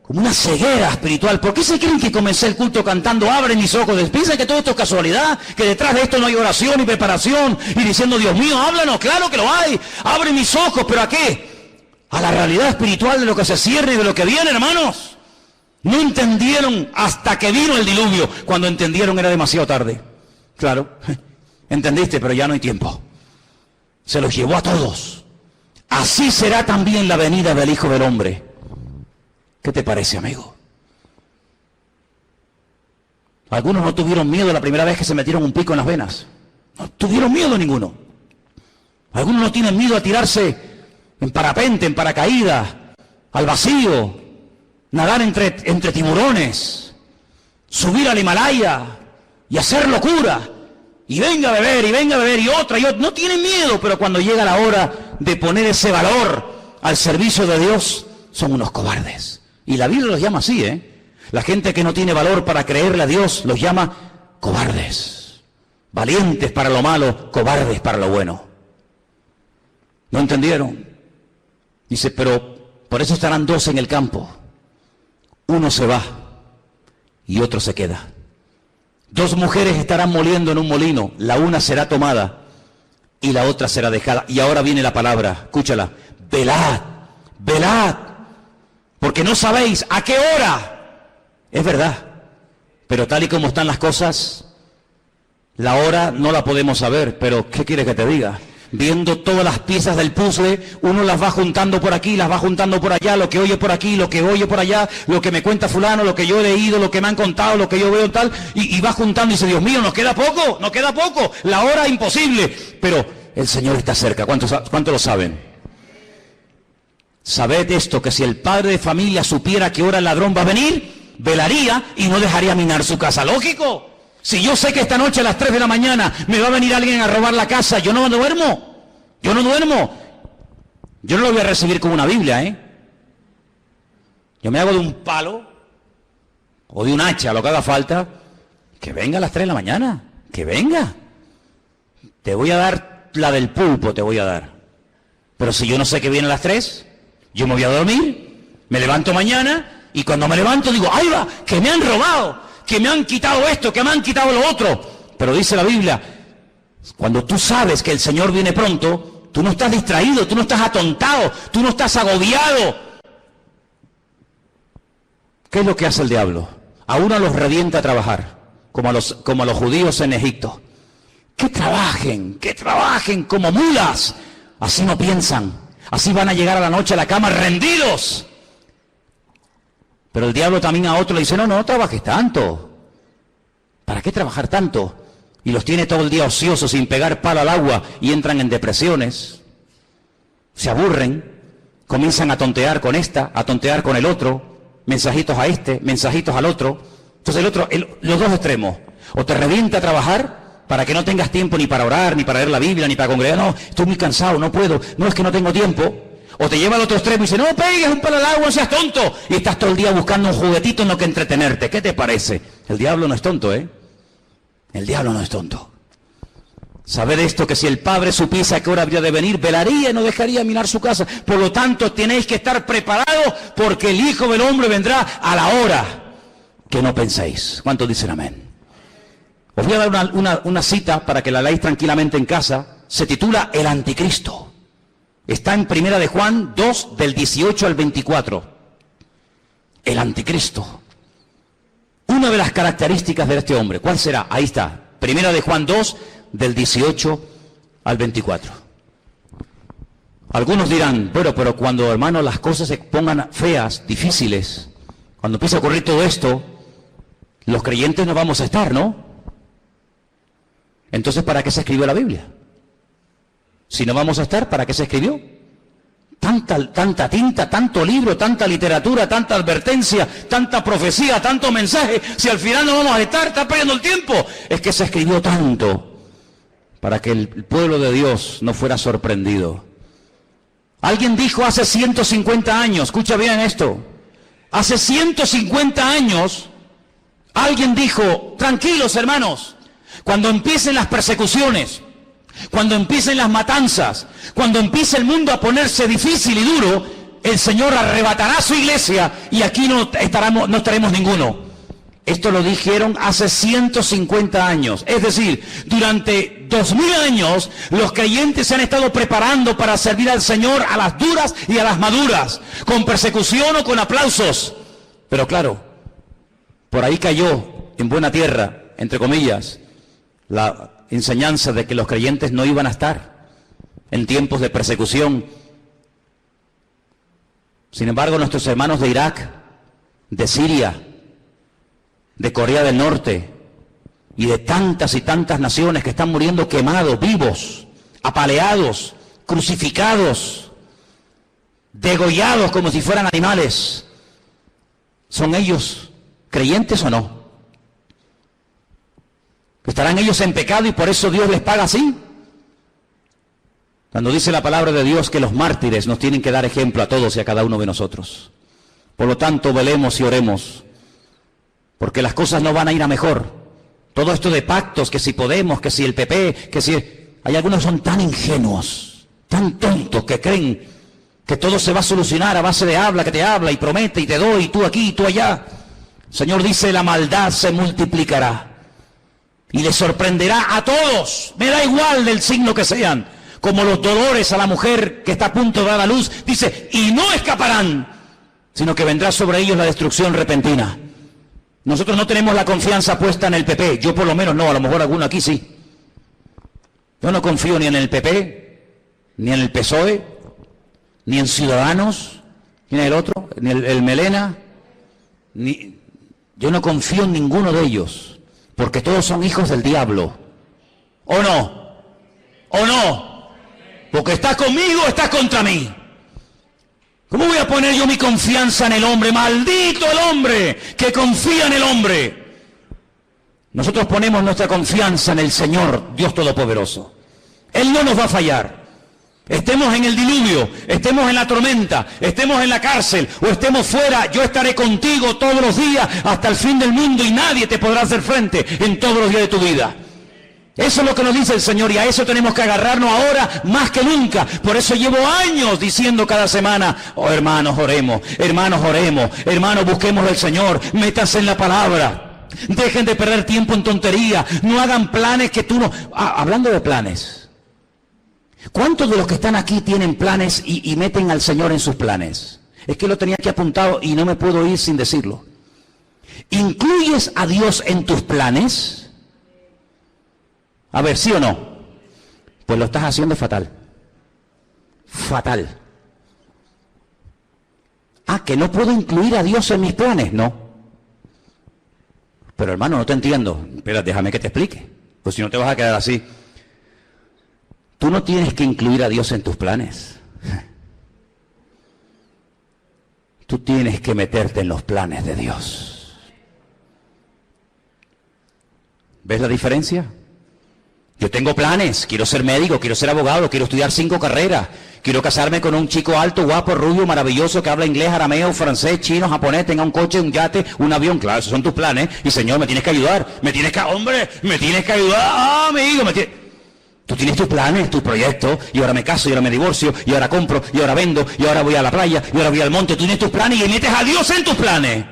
una ceguera espiritual. ¿Por qué se creen que comencé el culto cantando abre mis ojos? ¿Piensan que todo esto es casualidad? ¿Que detrás de esto no hay oración y preparación? Y diciendo, Dios mío, háblanos. Claro que lo hay. Abre mis ojos, ¿pero a qué? A la realidad espiritual de lo que se cierra y de lo que viene, hermanos. No entendieron hasta que vino el diluvio. Cuando entendieron era demasiado tarde. Claro, entendiste, pero ya no hay tiempo. Se los llevó a todos. Así será también la venida del Hijo del Hombre. ¿Qué te parece, amigo? Algunos no tuvieron miedo la primera vez que se metieron un pico en las venas. No tuvieron miedo ninguno. Algunos no tienen miedo a tirarse en parapente, en paracaídas, al vacío, nadar entre tiburones, subir al Himalaya y hacer locura. Y venga a beber, y otra. No tienen miedo, pero cuando llega la hora de poner ese valor al servicio de Dios, son unos cobardes. Y la Biblia los llama así, La gente que no tiene valor para creerle a Dios los llama cobardes. Valientes para lo malo, cobardes para lo bueno. No entendieron. Dice, pero por eso estarán dos en el campo. Uno se va y otro se queda. Dos mujeres estarán moliendo en un molino, la una será tomada y la otra será dejada. Y ahora viene la palabra, escúchala, velad, velad, porque no sabéis a qué hora. Es verdad, pero tal y como están las cosas, la hora no la podemos saber, pero ¿qué quieres que te diga? Viendo todas las piezas del puzzle, uno las va juntando por aquí, las va juntando por allá, lo que oye por aquí, lo que oye por allá, lo que me cuenta fulano, lo que yo he leído, lo que me han contado, lo que yo veo tal, y va juntando y dice, Dios mío, nos queda poco, la hora imposible, pero el Señor está cerca. ¿Cuántos lo saben? Sabed esto, que si el padre de familia supiera que hora el ladrón va a venir, velaría y no dejaría minar su casa. Lógico. Si yo sé que esta noche a las 3 de la mañana me va a venir alguien a robar la casa, yo no duermo. Yo no duermo. Yo no lo voy a recibir como una Biblia, ¿eh? Yo me hago de un palo o de un hacha, lo que haga falta, que venga a las 3 de la mañana, que venga. Te voy a dar la del pulpo, te voy a dar. Pero si yo no sé que viene a las 3, yo me voy a dormir, me levanto mañana y cuando me levanto digo, ¡ay va! ¡Que me han robado! Que me han quitado esto, que me han quitado lo otro. Pero dice la Biblia, cuando tú sabes que el Señor viene pronto, tú no estás distraído, tú no estás atontado, tú no estás agobiado. ¿Qué es lo que hace el diablo? A uno los revienta a trabajar, como a los judíos en Egipto. Que trabajen como mulas. Así no piensan, así van a llegar a la noche a la cama rendidos. Pero el diablo también a otro le dice, no trabajes tanto. ¿Para qué trabajar tanto? Y los tiene todo el día ociosos, sin pegar palo al agua, y entran en depresiones. Se aburren, comienzan a tontear con esta, a tontear con el otro, mensajitos a este, mensajitos al otro. Entonces los dos extremos. O te revienta a trabajar para que no tengas tiempo ni para orar, ni para leer la Biblia, ni para congregar. No, estoy muy cansado, no puedo, no es que no tengo tiempo. O te lleva al otro extremo y dice, no pegues un palo al agua, no seas tonto. Y estás todo el día buscando un juguetito en lo que entretenerte. ¿Qué te parece? El diablo no es tonto, ¿eh? El diablo no es tonto. Sabed esto, que si el padre supiese a qué hora habría de venir, velaría y no dejaría mirar su casa. Por lo tanto, tenéis que estar preparados, porque el Hijo del Hombre vendrá a la hora que no penséis. ¿Cuántos dicen amén? Os voy a dar una cita para que la leáis tranquilamente en casa. Se titula El Anticristo. Está en Primera de Juan 2, del 18 al 24. El Anticristo. Una de las características de este hombre, ¿cuál será? Ahí está. Primera de Juan 2, del 18 al 24. Algunos dirán, bueno, pero cuando, hermano, las cosas se pongan feas, difíciles, cuando empiece a ocurrir todo esto, los creyentes no vamos a estar, ¿no? Entonces, ¿para qué se escribió la Biblia? Si no vamos a estar, ¿para qué se escribió? Tanta tinta, tanto libro, tanta literatura, tanta advertencia, tanta profecía, tanto mensaje. Si al final no vamos a estar, está perdiendo el tiempo. Es que se escribió tanto para que el pueblo de Dios no fuera sorprendido. Alguien dijo hace 150 años, escucha bien esto, hace 150 años, alguien dijo, tranquilos hermanos, cuando empiecen las persecuciones, cuando empiecen las matanzas, cuando empiece el mundo a ponerse difícil y duro, el Señor arrebatará su iglesia y aquí no estaremos ninguno. Esto lo dijeron hace 150 años. Es decir, durante 2000 años los creyentes se han estado preparando para servir al Señor a las duras y a las maduras, con persecución o con aplausos. Pero claro, por ahí cayó en buena tierra, entre comillas, la enseñanza de que los creyentes no iban a estar en tiempos de persecución. Sin embargo, nuestros hermanos de Irak, de Siria, de Corea del Norte y de tantas y tantas naciones que están muriendo quemados, vivos, apaleados, crucificados, degollados como si fueran animales, ¿son ellos creyentes o no? ¿Estarán ellos en pecado y por eso Dios les paga así? Cuando dice la palabra de Dios que los mártires nos tienen que dar ejemplo a todos y a cada uno de nosotros. Por lo tanto, velemos y oremos, porque las cosas no van a ir a mejor. Todo esto de pactos, que si Podemos, que si el PP, que si... Hay algunos que son tan ingenuos, Tan tontos que creen que todo se va a solucionar a base de habla, que te habla y promete y te doy, y tú aquí y tú allá. El Señor dice, la maldad se multiplicará y le sorprenderá a todos, me da igual del signo que sean, como los dolores a la mujer que está a punto de dar a luz, dice, y no escaparán, sino que vendrá sobre ellos la destrucción repentina. Nosotros no tenemos la confianza puesta en el PP, yo por lo menos no, a lo mejor alguno aquí sí. Yo no confío ni en el PP, ni en el PSOE, ni en Ciudadanos, ni en el otro, ni el Melena, yo no confío en ninguno de ellos, porque todos son hijos del diablo. ¿O no? ¿O no? Porque estás conmigo o estás contra mí. ¿Cómo voy a poner yo mi confianza en el hombre? ¡Maldito el hombre que confía en el hombre! Nosotros ponemos nuestra confianza en el Señor, Dios Todopoderoso. Él no nos va a fallar. Estemos en el diluvio, estemos en la tormenta, estemos en la cárcel o estemos fuera, yo estaré contigo todos los días hasta el fin del mundo y nadie te podrá hacer frente en todos los días de tu vida. Eso es lo que nos dice el Señor y a eso tenemos que agarrarnos ahora más que nunca. Por eso llevo años diciendo cada semana, oh hermanos oremos, hermanos busquemos al Señor, métanse en la palabra, dejen de perder tiempo en tontería, no hagan planes que tú no... hablando de planes, ¿cuántos de los que están aquí tienen planes y meten al Señor en sus planes? Es que lo tenía aquí apuntado y no me puedo ir sin decirlo. ¿Incluyes a Dios en tus planes? A ver, ¿sí o no? Pues lo estás haciendo fatal. Fatal. ¿Que no puedo incluir a Dios en mis planes? No. Pero hermano, no te entiendo. Espera, déjame que te explique. Pues si no te vas a quedar así. Tú no tienes que incluir a Dios en tus planes. Tú tienes que meterte en los planes de Dios. ¿Ves la diferencia? Yo tengo planes, quiero ser médico, quiero ser abogado, quiero estudiar 5 carreras, quiero casarme con un chico alto, guapo, rubio, maravilloso, que habla inglés, arameo, francés, chino, japonés, tenga un coche, un yate, un avión. Claro, esos son tus planes. Y Señor, me tienes que ayudar, me tienes que ayudar, amigo, Tú tienes tus planes, tus proyectos, y ahora me caso, y ahora me divorcio, y ahora compro, y ahora vendo, y ahora voy a la playa, y ahora voy al monte. Tú tienes tus planes y metes a Dios en tus planes.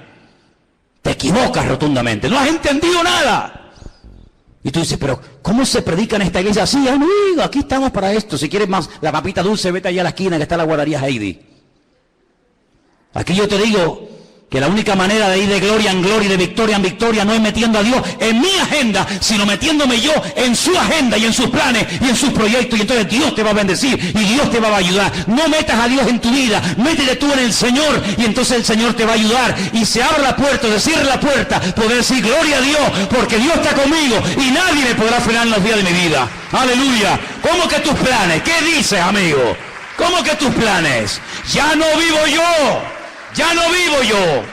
Te equivocas rotundamente, no has entendido nada. Y tú dices, pero ¿cómo se predica en esta iglesia? Sí, amigo, aquí estamos para esto. Si quieres más la papita dulce, vete allá a la esquina que está la guardería Heidi. Aquí yo te digo que la única manera de ir de gloria en gloria y de victoria en victoria no es metiendo a Dios en mi agenda, sino metiéndome yo en su agenda y en sus planes y en sus proyectos. Y entonces Dios te va a bendecir y Dios te va a ayudar. No metas a Dios en tu vida, métete tú en el Señor y entonces el Señor te va a ayudar. Y se abre la puerta, se cierra la puerta, poder decir gloria a Dios, porque Dios está conmigo y nadie me podrá frenar en los días de mi vida. Aleluya. ¿Cómo que tus planes? ¿Qué dices, amigo? ¿Cómo que tus planes? Ya no vivo yo. Ya no vivo yo,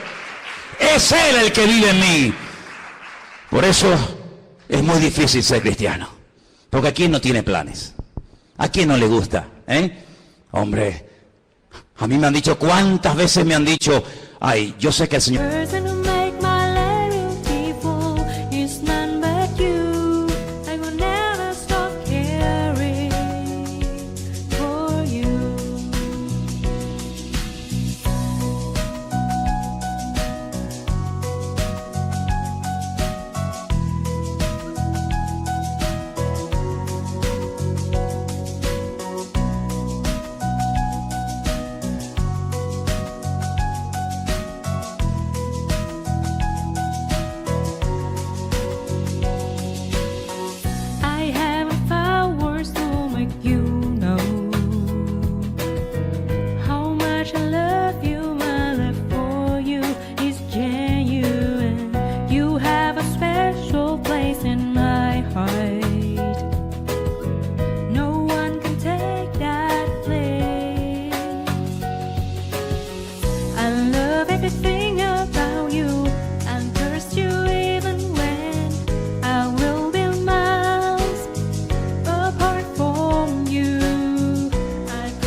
es Él el que vive en mí. Por eso es muy difícil ser cristiano, porque ¿a quién no tiene planes? ¿A quién no le gusta? Hombre, a mí me han dicho, ¿cuántas veces me han dicho? Ay, yo sé que el Señor...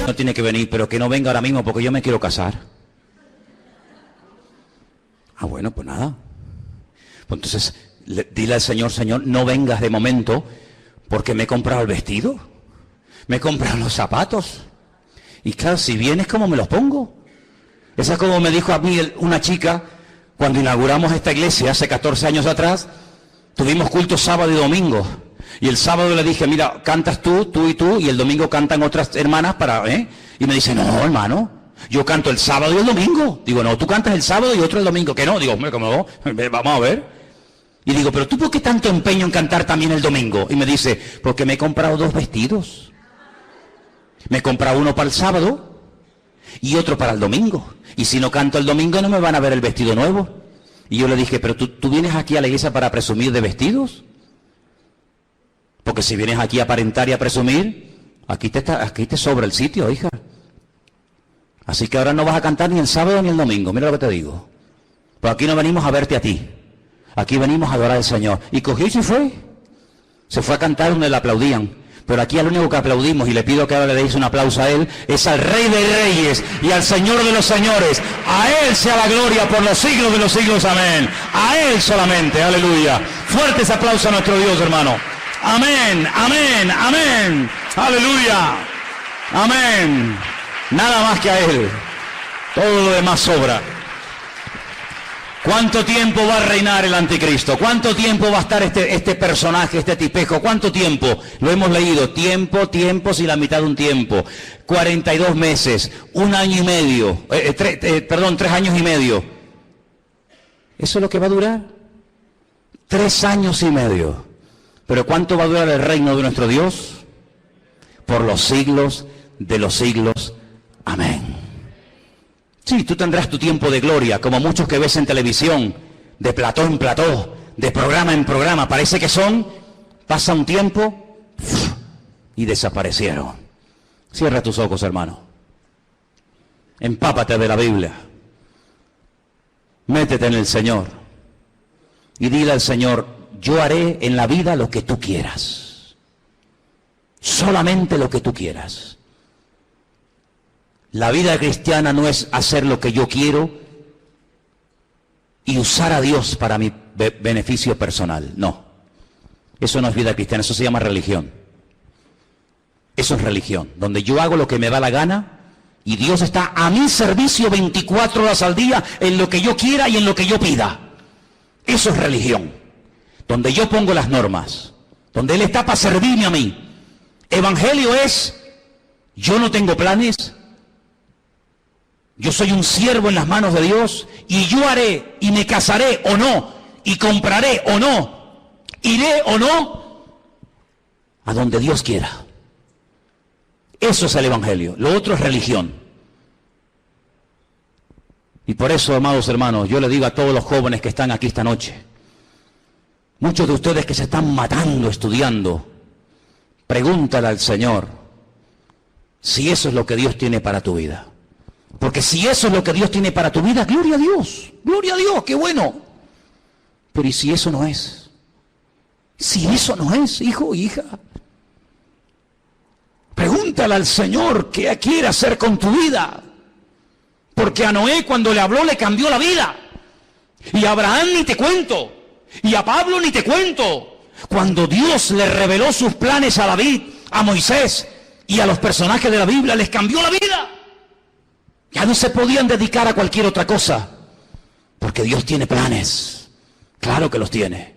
No tiene que venir, pero que no venga ahora mismo porque yo me quiero casar. Bueno, pues nada. Pues entonces, dile al Señor, Señor, no vengas de momento porque me he comprado el vestido. Me compran los zapatos. Y claro, si vienes, ¿cómo me los pongo? Esa es como me dijo a mí una chica cuando inauguramos esta iglesia hace 14 años atrás. Tuvimos culto sábado y domingo. Y el sábado le dije, mira, cantas tú y tú, y el domingo cantan otras hermanas Y me dice, no, hermano, yo canto el sábado y el domingo. Digo, no, tú cantas el sábado y otro el domingo. Que no, digo, hombre, ¿cómo no? Vamos a ver. Y digo, pero tú, ¿por qué tanto empeño en cantar también el domingo? Y me dice, porque me he comprado 2 vestidos. Me he comprado uno para el sábado y otro para el domingo. Y si no canto el domingo no me van a ver el vestido nuevo. Y yo le dije, pero tú vienes aquí a la iglesia para presumir de vestidos. Porque si vienes aquí a aparentar y a presumir, aquí te sobra el sitio, hija. Así que ahora no vas a cantar ni el sábado ni el domingo, mira lo que te digo. Pues aquí no venimos a verte a ti. Aquí venimos a adorar al Señor. Y cogió y se fue. Se fue a cantar donde le aplaudían. Pero aquí al único que aplaudimos, y le pido que ahora le deis un aplauso a Él, es al Rey de Reyes y al Señor de los Señores. A Él sea la gloria por los siglos de los siglos. Amén. A Él solamente. Aleluya. Fuertes aplausos a nuestro Dios, hermano. Amén, amén, amén. Aleluya. Amén. Nada más que a Él. Todo lo demás sobra. ¿Cuánto tiempo va a reinar el anticristo? ¿Cuánto tiempo va a estar este personaje, este tipejo? ¿Cuánto tiempo? Lo hemos leído. Tiempos y la mitad de un tiempo. 42 meses, 1 año y medio. 3 años y medio. ¿Eso es lo que va a durar? 3 años y medio. ¿Pero cuánto va a durar el reino de nuestro Dios? Por los siglos de los siglos. Amén. Sí, tú tendrás tu tiempo de gloria, como muchos que ves en televisión, de plató en plató, de programa en programa. Parece que pasa un tiempo y desaparecieron. Cierra tus ojos, hermano. Empápate de la Biblia. Métete en el Señor. Y dile al Señor, yo haré en la vida lo que tú quieras. Solamente lo que tú quieras. La vida cristiana no es hacer lo que yo quiero y usar a Dios para mi beneficio personal. No. Eso no es vida cristiana, eso se llama religión. Eso es religión, donde yo hago lo que me da la gana y Dios está a mi servicio 24 horas al día en lo que yo quiera y en lo que yo pida. Eso es religión. Donde yo pongo las normas, donde Él está para servirme a mí. Evangelio es, yo no tengo planes. Yo soy un siervo en las manos de Dios y yo haré y me casaré o no, y compraré o no, iré o no, a donde Dios quiera. Eso es el Evangelio. Lo otro es religión. Y por eso, amados hermanos, yo le digo a todos los jóvenes que están aquí esta noche, muchos de ustedes que se están matando estudiando, pregúntale al Señor si eso es lo que Dios tiene para tu vida. Porque si eso es lo que Dios tiene para tu vida, gloria a Dios, qué bueno. Pero ¿y si eso no es? Si eso no es, hijo o hija, pregúntale al Señor qué quiere hacer con tu vida. Porque a Noé cuando le habló le cambió la vida. Y a Abraham ni te cuento. Y a Pablo ni te cuento. Cuando Dios le reveló sus planes a David, a Moisés y a los personajes de la Biblia, les cambió la vida. Ya no se podían dedicar a cualquier otra cosa, porque Dios tiene planes. Claro que los tiene.